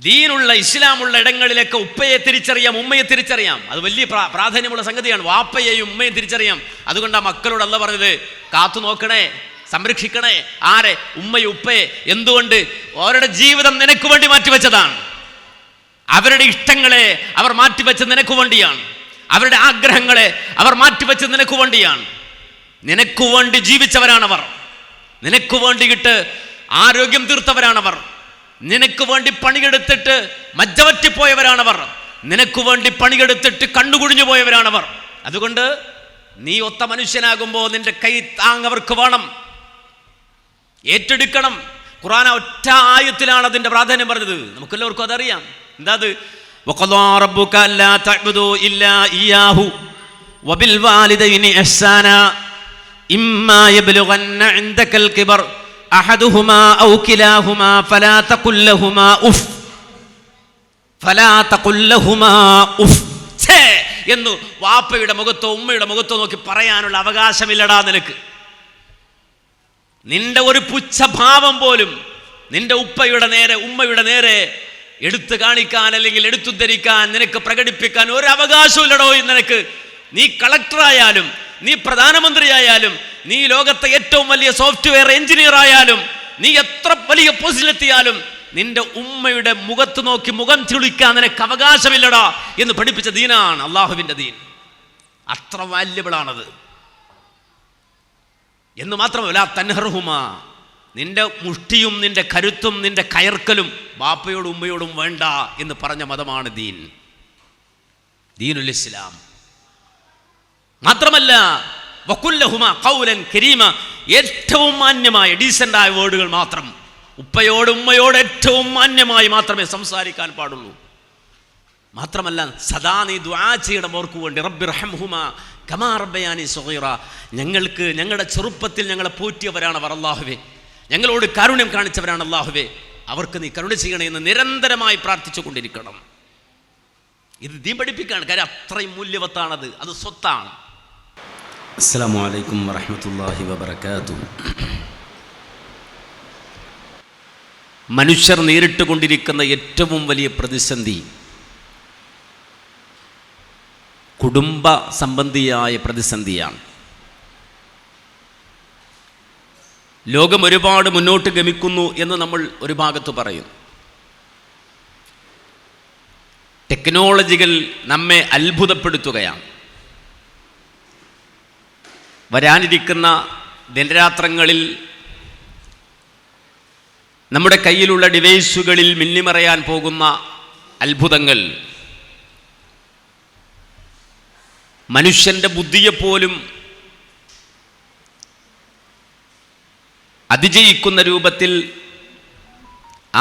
ദീനുള്ള ഇസ്ലാമുള്ള ഇടങ്ങളിലൊക്കെ ഉപ്പയെ തിരിച്ചറിയാം, ഉമ്മയെ തിരിച്ചറിയാം. അത് വലിയ പ്രാധാന്യമുള്ള സംഗതിയാണ്. വാപ്പയെയും ഉമ്മയും തിരിച്ചറിയാം. അതുകൊണ്ട് ആ മക്കളോട് അല്ലാഹ് പറഞ്ഞത് കാത്തു നോക്കണേ, സംരക്ഷിക്കണേ. ആരെ? ഉമ്മയും ഉപ്പയെ. എന്തുകൊണ്ട്? അവരുടെ ജീവിതം നിനക്ക് വേണ്ടി മാറ്റിവെച്ചതാണ്. അവരുടെ ഇഷ്ടങ്ങളെ അവർ മാറ്റിവെച്ചത് നിനക്ക് വേണ്ടിയാണ്. അവരുടെ ആഗ്രഹങ്ങളെ അവർ മാറ്റിവെച്ചത് നിനക്ക് വേണ്ടിയാണ്. നിനക്ക് വേണ്ടി ജീവിച്ചവരാണവർ. നിനക്ക് വേണ്ടിയിട്ട് ആരോഗ്യം തീർത്തവരാണവർ. നിനക്ക് വേണ്ടി പണിയെടുത്തിട്ട് മജ്ജവറ്റിപ്പോയവരാണവർ. നിനക്ക് വേണ്ടി പണിയെടുത്തിട്ട് കണ്ണുകുഴിഞ്ഞു പോയവരാണവർ. അതുകൊണ്ട് നീ ഒത്ത മനുഷ്യനാകുമ്പോൾ നിന്റെ കൈ താങ്ങവർക്ക് വേണം, ഏറ്റെടുക്കണം. ഖുർആൻ ഒറ്റ ആയത്തിലാണ് അതിന്റെ പ്രാധാന്യം പറഞ്ഞത്. നമുക്കെല്ലാവർക്കും അതറിയാം. എന്താ അത്? വഖദാ റബ്ബുക അല്ലാ തഅ്ബുദൂ ഇല്ലാ ഇയ്യാഹു വബിൽ വാലിദൈനി ഇഹ്സാനാ ഇമ്മാ യബ്ലുഗന്ന ഇൻദകൽ കിബർ അഹദുഹുമാ ഔ കിലാഹുമാ ഫലാ തഖുൽ ലഹുമാ ഉഫ് ഛേ എന്ന് വാപ്പയുടെ മുഖത്തോ ഉമ്മയുടെ മുഖത്തോ നോക്കി പറയാനുള്ള അവകാശമില്ലടാ നിനക്ക്. നിന്റെ ഒരു പുച്ഛഭാവം പോലും നിന്റെ ഉപ്പയുടെ നേരെ ഉമ്മയുടെ നേരെ എടുത്തു കാണിക്കാൻ അല്ലെങ്കിൽ എടുത്തുദ്ധരിക്കാൻ നിനക്ക് പ്രകടിപ്പിക്കാൻ ഒരു അവകാശമില്ലടോ നിനക്ക്. നീ കളക്ടറായാലും, നീ പ്രധാനമന്ത്രിയായാലും, നീ ലോകത്തെ ഏറ്റവും വലിയ സോഫ്റ്റ്വെയർ എഞ്ചിനീയർ ആയാലും, നീ എത്ര വലിയ പോസ്റ്റിലെത്തിയാലും നിന്റെ ഉമ്മയുടെ മുഖത്ത് നോക്കി മുഖം ചുളിക്കാൻ നിനക്ക് അവകാശമില്ലടാ എന്ന് പഠിപ്പിച്ച ദീനാണ് അള്ളാഹുവിൻ്റെ ദീൻ. അത്ര വാല്യബിളാണത്. എന്ന് മാത്രമല്ല തൻഹർഹുമാ, നിന്റെ മുഷ്ടിയും നിന്റെ കരുത്തും നിന്റെ കയർക്കലും ബാപ്പയോടും ഉമ്മയോടും വേണ്ട എന്ന് പറഞ്ഞ മതമാണ് ദീൻ, ദീനുൽ ഇസ്ലാം. മാത്രമല്ല വഖുല്ലഹുമാ ഖൗലൻ കരീമ, ഏറ്റവും മാന്യമായ ഡീസൻ്റായ വേർഡുകൾ മാത്രം. ഉപ്പയോട് ഉമ്മയോട് ഏറ്റവും മാന്യമായി മാത്രമേ സംസാരിക്കാൻ പാടുള്ളൂ. മാത്രമല്ല സദാ നീ ദുആ ചെയ്യണം അവർക്ക് വേണ്ടി. റബ്ബി റഹ്മഹുമാ കമാ റബ്ബയാനി സഗീറ, ഞങ്ങൾക്ക് ഞങ്ങളുടെ ചെറുപ്പത്തിൽ ഞങ്ങളെ പോറ്റിയവരാണ് അവർ. അല്ലാഹുവേ, ഞങ്ങളോട് കാരുണ്യം കാണിച്ചവരാണ് അല്ലാഹുവേ, അവർക്ക് നീ കരുണ ചെയ്യണേ എന്ന് നിരന്തരമായി പ്രാർത്ഥിച്ചു കൊണ്ടിരിക്കണം. ഇത് ദീൻ പഠിപ്പിക്കുകയാണ്. കാര്യം അത്രയും മൂല്യവത്താണത്, അത് സ്വത്താണ്. അസ്സലാമു അലൈക്കും വറഹ്മത്തുള്ളാഹി വബറകാതുഹു. മനുഷ്യർ നേരിട്ട് കൊണ്ടിരിക്കുന്ന ഏറ്റവും വലിയ പ്രതിസന്ധി കുടുംബ സംബന്ധിയായ പ്രതിസന്ധിയാണ്. ലോകം ഒരുപാട് മുന്നോട്ട് ഗമിക്കുന്നു എന്ന് നമ്മൾ ഒരു ഭാഗത്ത് പറയും. ടെക്നോളജികൾ നമ്മെ അത്ഭുതപ്പെടുത്തുകയാണ്. വരാനിരിക്കുന്ന ദിനരാത്രങ്ങളിൽ നമ്മുടെ കയ്യിലുള്ള ഡിവൈസുകളിൽ മിന്നിമറയാൻ പോകുന്ന അത്ഭുതങ്ങൾ മനുഷ്യൻ്റെ ബുദ്ധിയെപ്പോലും അതിജയിക്കുന്ന രൂപത്തിൽ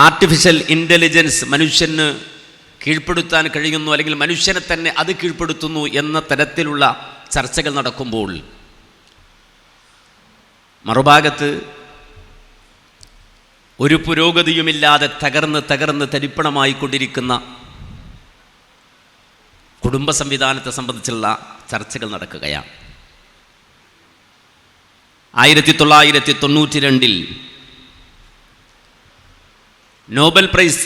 ആർട്ടിഫിഷ്യൽ ഇൻ്റലിജൻസ് മനുഷ്യന് കീഴ്പ്പെടുത്താൻ കഴിയുന്നു, അല്ലെങ്കിൽ മനുഷ്യനെ തന്നെ അത് കീഴ്പ്പെടുത്തുന്നു എന്ന തരത്തിലുള്ള ചർച്ചകൾ നടക്കുമ്പോൾ, മറുഭാഗത്ത് ഒരു പുരോഗതിയുമില്ലാതെ തകർന്ന് തരിപ്പണമായിക്കൊണ്ടിരിക്കുന്ന കുടുംബ സംവിധാനത്തെ സംബന്ധിച്ചുള്ള ചർച്ചകൾ നടക്കുകയാണ്. 1992 നോബൽ പ്രൈസ്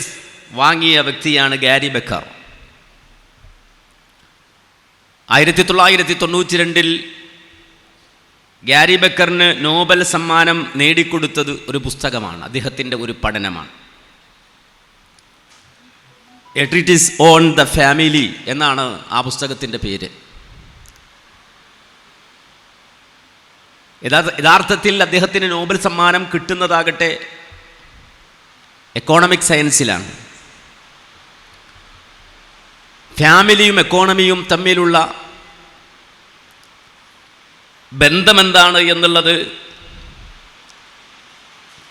വാങ്ങിയ വ്യക്തിയാണ് ഗാരി ബെക്കർ. 1992 ഗാരി ബെക്കറിന് നോബൽ സമ്മാനം നേടിക്കൊടുത്തത് ഒരു പുസ്തകമാണ്, അദ്ദേഹത്തിൻ്റെ ഒരു പഠനമാണ്. എ ട്രീറ്റിസ് ഓൺ ദ ഫാമിലി എന്നാണ് ആ പുസ്തകത്തിൻ്റെ പേര്. യഥാർത്ഥത്തിൽ അദ്ദേഹത്തിന് നോബൽ സമ്മാനം കിട്ടുന്നതാകട്ടെ എക്കോണമിക് സയൻസിലാണ്. ഫാമിലിയും എക്കോണമിയും തമ്മിലുള്ള ബന്ധമെന്താണ് എന്നുള്ളത്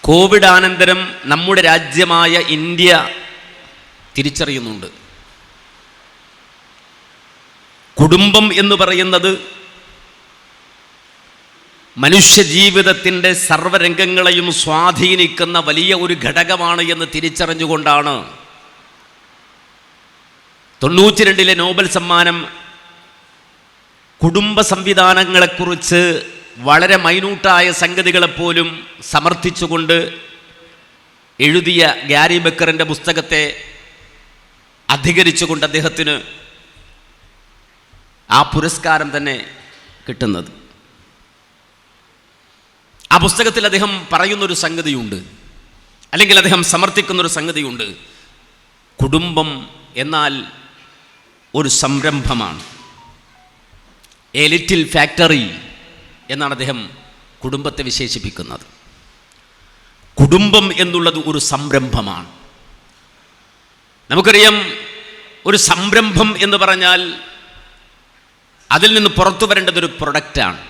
കോവിഡ് അനന്തരം നമ്മുടെ രാജ്യമായ ഇന്ത്യ തിരിച്ചറിയുന്നുണ്ട്. കുടുംബം എന്ന് പറയുന്നത് മനുഷ്യജീവിതത്തിൻ്റെ സർവ്വരംഗങ്ങളെയും സ്വാധീനിക്കുന്ന വലിയ ഒരു ഘടകമാണ് എന്ന് തിരിച്ചറിഞ്ഞുകൊണ്ടാണ് 92 നോബൽ സമ്മാനം കുടുംബ സംവിധാനങ്ങളെക്കുറിച്ച് വളരെ മൈന്യൂട്ടായ സംഗതികളെപ്പോലും സമർത്ഥിച്ചുകൊണ്ട് എഴുതിയ ഗാരി ബെക്കറിൻ്റെ പുസ്തകത്തെ അധികരിച്ചുകൊണ്ട് അദ്ദേഹത്തിന് ആ പുരസ്കാരം തന്നെ കിട്ടുന്നത്. ആ പുസ്തകത്തിൽ അദ്ദേഹം പറയുന്നൊരു സംഗതിയുണ്ട്, അല്ലെങ്കിൽ അദ്ദേഹം സമർത്ഥിക്കുന്നൊരു സംഗതിയുണ്ട്. കുടുംബം എന്നാൽ ഒരു സംരംഭമാണ്. എ ലിറ്റിൽ ഫാക്ടറി എന്നാണ് അദ്ദേഹം കുടുംബത്തെ വിശേഷിപ്പിക്കുന്നത്. കുടുംബം എന്നുള്ളത് ഒരു സംരംഭമാണ്. നമുക്കറിയാം, ഒരു സംരംഭം എന്ന് പറഞ്ഞാൽ അതിൽ നിന്ന് പുറത്തു വരേണ്ടത് ഒരു പ്രൊഡക്റ്റാണ്.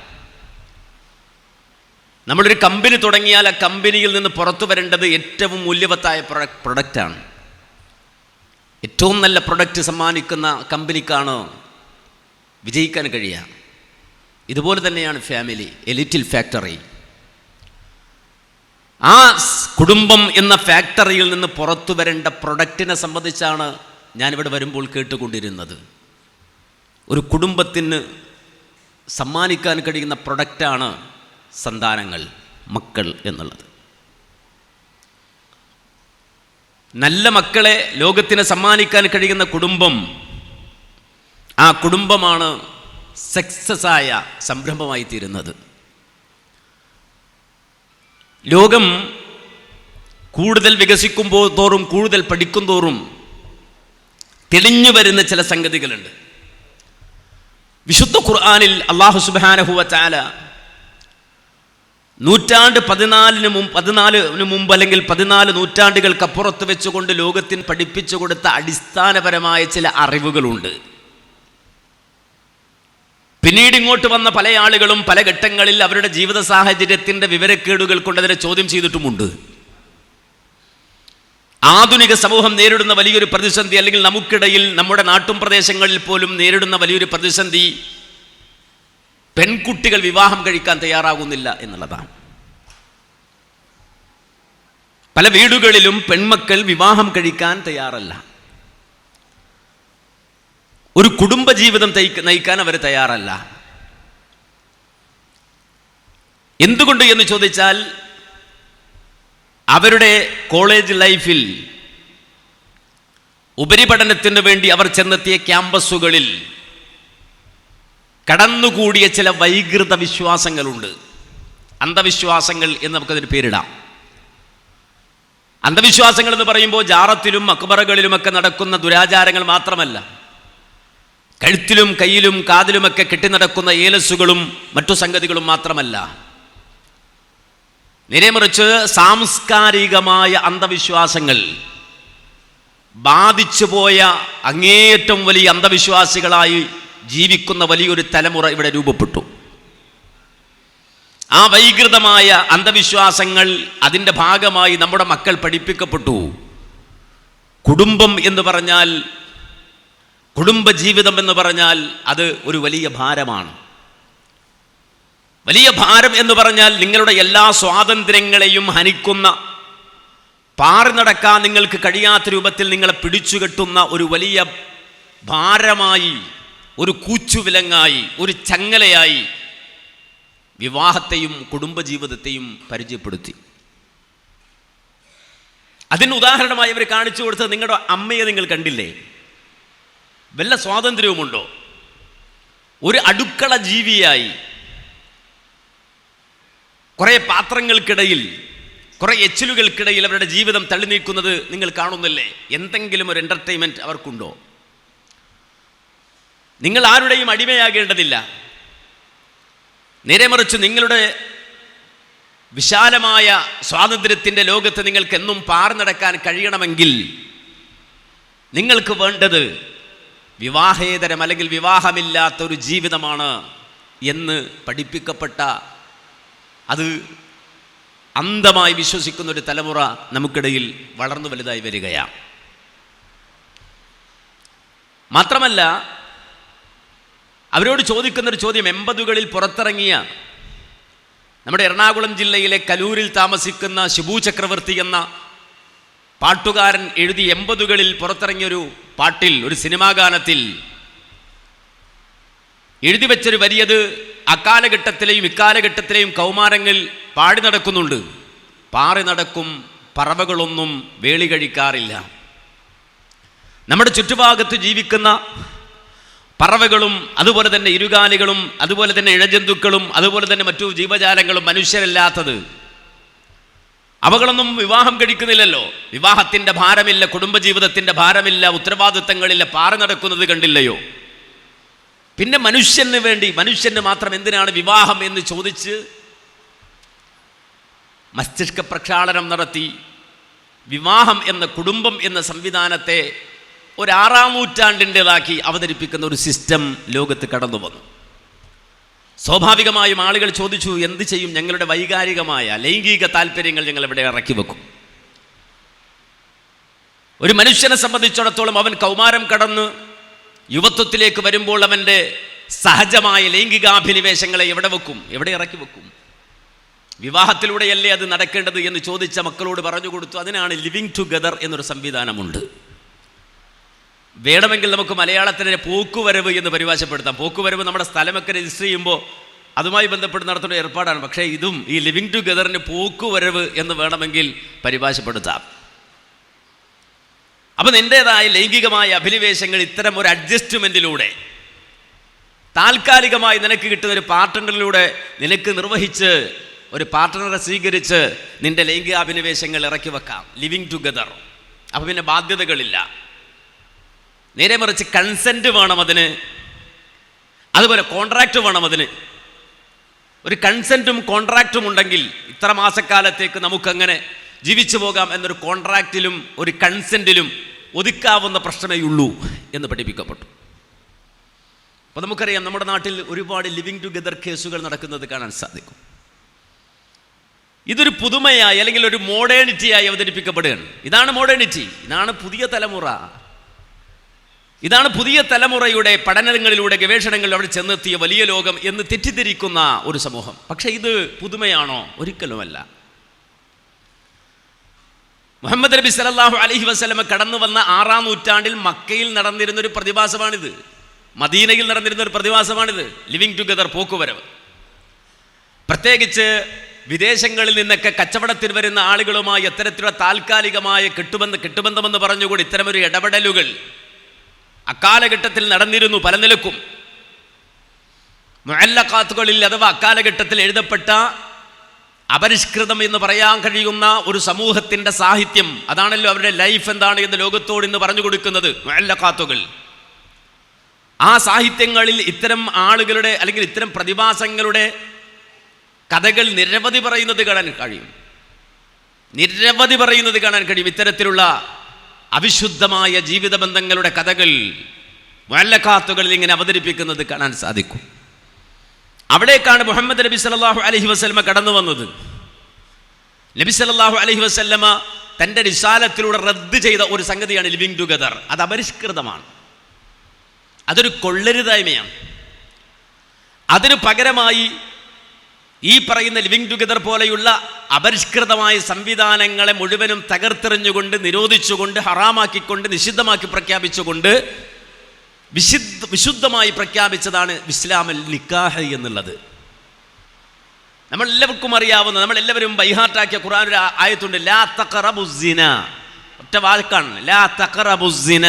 നമ്മളൊരു കമ്പനി തുടങ്ങിയാൽ ആ കമ്പനിയിൽ നിന്ന് പുറത്തു വരേണ്ടത് ഏറ്റവും മൂല്യവത്തായ പ്രൊഡക്റ്റാണ്. ഏറ്റവും നല്ല പ്രൊഡക്റ്റ് സമ്മാനിക്കുന്ന കമ്പനിക്കാണ് വിജയിക്കാൻ കഴിയുക. ഇതുപോലെ തന്നെയാണ് ഫാമിലി, എ ലിറ്റിൽ ഫാക്ടറി. ആ കുടുംബം എന്ന ഫാക്ടറിയിൽ നിന്ന് പുറത്തു വരേണ്ട പ്രൊഡക്റ്റിനെ സംബന്ധിച്ചാണ് ഞാനിവിടെ വരുമ്പോൾ കേട്ടുകൊണ്ടിരുന്നത്. ഒരു കുടുംബത്തിന് സമ്മാനിക്കാൻ കഴിയുന്ന പ്രൊഡക്റ്റാണ് സന്താനങ്ങൾ, മക്കൾ എന്നുള്ളത്. നല്ല മക്കളെ ലോകത്തിന് സമ്മാനിക്കാൻ കഴിയുന്ന കുടുംബം, ആ കുടുംബമാണ് സക്സസ് ആയ സംരംഭമായി തീരുന്നത്. ലോകം കൂടുതൽ വികസിക്കുമ്പോൾ തോറും, കൂടുതൽ പഠിക്കും തോറും തെളിഞ്ഞു വരുന്ന ചില സംഗതികളുണ്ട്. വിശുദ്ധ ഖുർആനിൽ അല്ലാഹു സുബ്ഹാനഹു വ തആല നൂറ്റാണ്ട് 14 മുമ്പ് അല്ലെങ്കിൽ 14 നൂറ്റാണ്ടുകൾക്കപ്പുറത്ത് വെച്ചുകൊണ്ട് ലോകത്തിന് പഠിപ്പിച്ചു കൊടുത്ത അടിസ്ഥാനപരമായ ചില അറിവുകളുണ്ട്. പിന്നീട് ഇങ്ങോട്ട് വന്ന പല ആളുകളും പല ഘട്ടങ്ങളിൽ അവരുടെ ജീവിത സാഹചര്യത്തിൻ്റെ വിവരക്കേടുകൾ കൊണ്ട് അതിനെ ചോദ്യം ചെയ്തിട്ടുമുണ്ട്. ആധുനിക സമൂഹം നേരിടുന്ന വലിയൊരു പ്രതിസന്ധി, അല്ലെങ്കിൽ നമുക്കിടയിൽ നമ്മുടെ നാട്ടും പ്രദേശങ്ങളിൽ പോലും നേരിടുന്ന വലിയൊരു പ്രതിസന്ധി പെൺകുട്ടികൾ വിവാഹം കഴിക്കാൻ തയ്യാറാകുന്നില്ല എന്നുള്ളതാണ്. പല വീടുകളിലും പെൺമക്കൾ വിവാഹം കഴിക്കാൻ തയ്യാറല്ല. ഒരു കുടുംബജീവിതം നയിക്കാൻ അവർ തയ്യാറല്ല. എന്തുകൊണ്ട് എന്ന് ചോദിച്ചാൽ, അവരുടെ കോളേജ് ലൈഫിൽ ഉപരിപഠനത്തിന് വേണ്ടി അവർ ചെന്നെത്തിയ ക്യാമ്പസുകളിൽ കടന്നുകൂടിയ ചില വൈകൃത വിശ്വാസങ്ങളുണ്ട്. അന്ധവിശ്വാസങ്ങൾ എന്ന് നമുക്കതിന് പേരിടാം. അന്ധവിശ്വാസങ്ങൾ എന്ന് പറയുമ്പോൾ ജാറത്തിലും മക്ബറകളിലുമൊക്കെ നടക്കുന്ന ദുരാചാരങ്ങൾ മാത്രമല്ല, കഴുത്തിലും കയ്യിലും കാതിലുമൊക്കെ കെട്ടിനടക്കുന്ന ഏലസുകളും മറ്റു സംഗതികളും മാത്രമല്ല, നേരെമറിച്ച് സാംസ്കാരികമായ അന്ധവിശ്വാസങ്ങൾ ബാധിച്ചുപോയ അങ്ങേയറ്റം വലിയ അന്ധവിശ്വാസികളായി ജീവിക്കുന്ന വലിയൊരു തലമുറ ഇവിടെ രൂപപ്പെട്ടു. ആ വൈകൃതമായ അന്ധവിശ്വാസങ്ങൾ അതിൻ്റെ ഭാഗമായി നമ്മുടെ മക്കൾ പഠിപ്പിക്കപ്പെട്ടു. കുടുംബം എന്ന് പറഞ്ഞാൽ, കുടുംബജീവിതം എന്ന് പറഞ്ഞാൽ അത് ഒരു വലിയ ഭാരമാണ്. വലിയ ഭാരം എന്ന് പറഞ്ഞാൽ നിങ്ങളുടെ എല്ലാ സ്വാതന്ത്ര്യങ്ങളെയും ഹനിക്കുന്ന, പാറി നടക്കാൻ നിങ്ങൾക്ക് കഴിയാത്ത രൂപത്തിൽ നിങ്ങളെ പിടിച്ചുകെട്ടുന്ന ഒരു വലിയ ഭാരമായി, ഒരു കൂച്ചുവിലങ്ങായി, ഒരു ചങ്ങലയായി വിവാഹത്തെയും കുടുംബജീവിതത്തെയും പരിചയപ്പെടുത്തി. അതിന് ഉദാഹരണമായി അവർ കാണിച്ചു കൊടുത്തത്, നിങ്ങളുടെ അമ്മയെ നിങ്ങൾ കണ്ടില്ലേ? വല്ല സ്വാതന്ത്ര്യവുമുണ്ടോ? ഒരു അടുക്കള ജീവിയായി കുറേ പാത്രങ്ങൾക്കിടയിൽ, കുറേ എച്ചിലുകൾക്കിടയിൽ അവരുടെ ജീവിതം തള്ളി നീക്കുന്നത് നിങ്ങൾ കാണുന്നില്ലേ? എന്തെങ്കിലും ഒരു എൻ്റർടൈൻമെൻറ്റ് അവർക്കുണ്ടോ? നിങ്ങൾ ആരുടെയും അടിമയാകേണ്ടതില്ല. നേരെമറിച്ച് നിങ്ങളുടെ വിശാലമായ സ്വാതന്ത്ര്യത്തിൻ്റെ ലോകത്ത് നിങ്ങൾക്ക് എന്നും പാറി നടക്കാൻ കഴിയണമെങ്കിൽ നിങ്ങൾക്ക് വേണ്ടത് വിവാഹേതരം അല്ലെങ്കിൽ വിവാഹമില്ലാത്തൊരു ജീവിതമാണ് എന്ന് പഠിപ്പിക്കപ്പെട്ട, അത് അന്ധമായി വിശ്വസിക്കുന്ന ഒരു തലമുറ നമുക്കിടയിൽ വളർന്നു വലുതായി വരികയാണ്. മാത്രമല്ല, അവരോട് ചോദിക്കുന്നൊരു ചോദ്യം, 80കളിൽ പുറത്തിറങ്ങിയ നമ്മുടെ എറണാകുളം ജില്ലയിലെ കലൂരിൽ താമസിക്കുന്ന ഷിബു ചക്രവർത്തി എന്ന പാട്ടുകാരൻ എഴുതി 80കളിൽ പുറത്തിറങ്ങിയൊരു പാട്ടിൽ, ഒരു സിനിമാ ഗാനത്തിൽ എഴുതി വെച്ചൊരു വരിയത് അക്കാലഘട്ടത്തിലെയും ഇക്കാലഘട്ടത്തിലെയും കൗമാരങ്ങൾ പാടി നടക്കുന്നുണ്ട്. പാറി നടക്കും പറവകളൊന്നും വേളി കഴിക്കാറില്ല, നമ്മുടെ ചുറ്റുഭാഗത്ത് ജീവിക്കുന്ന പറവകളും അതുപോലെ തന്നെ ഇരുകാലികളും അതുപോലെ തന്നെ ഇഴജന്തുക്കളും അതുപോലെ തന്നെ മറ്റു ജീവജാലങ്ങളും മനുഷ്യരല്ലാത്തത് അവകളൊന്നും വിവാഹം കഴിക്കുന്നില്ലല്ലോ. വിവാഹത്തിൻ്റെ ഭാരമില്ല, കുടുംബജീവിതത്തിൻ്റെ ഭാരമില്ല, ഉത്തരവാദിത്തങ്ങളില്ല, പാറ നടക്കുന്നത് കണ്ടില്ലയോ? പിന്നെ മനുഷ്യന് വേണ്ടി, മനുഷ്യന് മാത്രം എന്തിനാണ് വിവാഹം എന്ന് ചോദിച്ച് മസ്തിഷ്ക പ്രക്ഷാളനം നടത്തി വിവാഹം എന്ന കുടുംബം എന്ന സംവിധാനത്തെ ഒരു 6-ാം നൂറ്റാണ്ടിൻ്റെതാക്കി അവതരിപ്പിക്കുന്ന ഒരു സിസ്റ്റം ലോകത്ത് കടന്നു വന്നു. സ്വാഭാവികമായും ആളുകൾ ചോദിച്ചു, എന്ത് ചെയ്യും? ഞങ്ങളുടെ വൈകാരികമായ ലൈംഗിക താല്പര്യങ്ങൾ ഞങ്ങൾ ഇവിടെ ഇറക്കി വെക്കും. ഒരു മനുഷ്യനെ സംബന്ധിച്ചിടത്തോളം അവൻ കൗമാരം കടന്ന് യുവത്വത്തിലേക്ക് വരുമ്പോൾ അവൻ്റെ സഹജമായ ലൈംഗികാഭിനിവേശങ്ങളെ എവിടെ വെക്കും? എവിടെ ഇറക്കി വെക്കും? വിവാഹത്തിലൂടെയല്ലേ അത് നടക്കേണ്ടത് എന്ന് ചോദിച്ച മക്കളോട് പറഞ്ഞു കൊടുത്തു, അതിനാണ് ലിവിങ് ടുഗദർ എന്നൊരു സംവിധാനമുണ്ട്. വേണമെങ്കിൽ നമുക്ക് മലയാളത്തിലെ പോക്കുവരവ് എന്ന് പരിഭാഷപ്പെടുത്താം. പോക്കുവരവ് നമ്മുടെ സ്ഥലമൊക്കെ രജിസ്റ്റർ ചെയ്യുമ്പോൾ അതുമായി ബന്ധപ്പെട്ട് നടത്തുന്ന ഏർപ്പാടാണ്. പക്ഷേ ഇതും ഈ ലിവിങ് ടുഗദറിന് പോക്കുവരവ് എന്ന് വേണമെങ്കിൽ പരിഭാഷപ്പെടുത്താം. അപ്പം നിൻ്റേതായ ലൈംഗികമായ അഭിനിവേശങ്ങൾ ഇത്തരം ഒരു അഡ്ജസ്റ്റ്മെൻറ്റിലൂടെ താൽക്കാലികമായി നിനക്ക് കിട്ടുന്ന ഒരു പാർട്ട്ണറിലൂടെ നിനക്ക് നിർവഹിച്ച് ഒരു പാർട്ട്ണറെ സ്വീകരിച്ച് നിൻ്റെ ലൈംഗികാഭിനിവേശങ്ങൾ ഇറക്കി വെക്കാം. Living together. അപ്പം പിന്നെ ബാധ്യതകളില്ല. നേരെ മറിച്ച് കൺസെൻറ്റ് വേണം അതിന്, അതുപോലെ കോൺട്രാക്റ്റ് വേണം അതിന്. ഒരു കൺസെൻറ്റും കോൺട്രാക്റ്റും ഉണ്ടെങ്കിൽ ഇത്ര മാസക്കാലത്തേക്ക് നമുക്കങ്ങനെ ജീവിച്ചു പോകാം എന്നൊരു കോൺട്രാക്റ്റിലും ഒരു കൺസെൻറ്റിലും ഒതുക്കാവുന്ന പ്രശ്നമേ ഉള്ളൂ എന്ന് പഠിപ്പിക്കപ്പെട്ടു. അപ്പോൾ നമുക്കറിയാം, നമ്മുടെ നാട്ടിൽ ഒരുപാട് ലിവിങ് ടുഗദർ കേസുകൾ നടക്കുന്നത് കാണാൻ സാധിക്കും. ഇതൊരു പുതുമയായി അല്ലെങ്കിൽ ഒരു മോഡേണിറ്റിയായി അവതരിപ്പിക്കപ്പെടുകയാണ്. ഇതാണ് മോഡേണിറ്റി, ഇതാണ് പുതിയ തലമുറ, ഇതാണ് പുതിയ തലമുറയുടെ പഠനങ്ങളിലൂടെ ഗവേഷണങ്ങളിൽ അവിടെ ചെന്നെത്തിയ വലിയ ലോകം എന്ന് തെറ്റിദ്ധരിക്കുന്ന ഒരു സമൂഹം. പക്ഷേ ഇത് പുതുമയാണോ? ഒരിക്കലുമല്ല. മുഹമ്മദ് നബി സല്ലല്ലാഹു അലൈഹി വസല്ലമ കടന്നു വന്ന 6-ാം നൂറ്റാണ്ടിൽ മക്കയിൽ നടന്നിരുന്നൊരു പ്രതിഭാസമാണിത്, മദീനയിൽ നടന്നിരുന്ന ഒരു പ്രതിഭാസമാണിത്, ലിവിങ് ടുഗദർ, പോക്കുവരവ്. പ്രത്യേകിച്ച് വിദേശങ്ങളിൽ നിന്നൊക്കെ കച്ചവടത്തിന് വരുന്ന ആളുകളുമായി എത്തരത്തിലുള്ള താൽക്കാലികമായ കെട്ടുബന്ധമെന്ന് പറഞ്ഞുകൂടി ഇത്തരമൊരു ഇടപെടലുകൾ അക്കാലഘട്ടത്തിൽ നടന്നിരുന്നു. പല നിലക്കും മുഅല്ലഖാത്തുകളിൽ അഥവാ അക്കാലഘട്ടത്തിൽ എഴുതപ്പെട്ട അപരിഷ്കൃതം എന്ന് പറയാൻ കഴിയുന്ന ഒരു സമൂഹത്തിൻ്റെ സാഹിത്യം, അതാണല്ലോ അവരുടെ ലൈഫ് എന്താണ് എന്ന് ലോകത്തോട് ഇന്ന് പറഞ്ഞു കൊടുക്കുന്നത്, മുഅല്ലഖാത്തുകൾ. ആ സാഹിത്യങ്ങളിൽ ഇത്തരം ആളുകളുടെ അല്ലെങ്കിൽ ഇത്തരം പ്രതിഭാസങ്ങളുടെ കഥകൾ നിരവധി പറയുന്നത് കാണാൻ കഴിയും. ഇത്തരത്തിലുള്ള അവിശുദ്ധമായ ജീവിത ബന്ധങ്ങളുടെ കഥകൾ മുഅല്ലഖാത്തുകളിൽ ഇങ്ങനെ അവതരിപ്പിക്കുന്നത് കാണാൻ സാധിക്കും. അവിടേക്കാണ് മുഹമ്മദ് നബി സല്ലല്ലാഹു അലൈഹി വസല്ലമ കടന്നു വന്നത്. നബി സല്ലല്ലാഹു അലൈഹി വസല്ലമ തൻ്റെ റിസാലത്തിലൂടെ റദ്ദ് ചെയ്ത ഒരു സംഗതിയാണ് ലിവിങ് ടുഗദർ. അത് അപരിഷ്കൃതമാണ്, അതൊരു കൊള്ളരുതായ്മയാണ്. അതിനു പകരമായി ഈ പറയുന്ന ലിവിങ് ടുഗദർ പോലെയുള്ള അപരിഷ്കൃതമായ സംവിധാനങ്ങളെ മുഴുവനും തകർത്തെറിഞ്ഞുകൊണ്ട്, നിരോധിച്ചുകൊണ്ട്, ഹറാമാക്കിക്കൊണ്ട്, നിഷിദ്ധമാക്കി പ്രഖ്യാപിച്ചുകൊണ്ട് വിശുദ്ധമായി പ്രഖ്യാപിച്ചതാണ് ഇസ്ലാമിൽ നിക്കാഹ് എന്നുള്ളത്. നമ്മളെല്ലാവർക്കും അറിയാവുന്ന, നമ്മളെല്ലാവരും ബൈഹാർട്ടാക്കിയ ഖുർആൻ ഒരു ആയത്തുണ്ട്, ലാ തഖറബുസ്സിന. ഒറ്റ വാക്കാണ്, ലാ തഖറബുസ്സിന.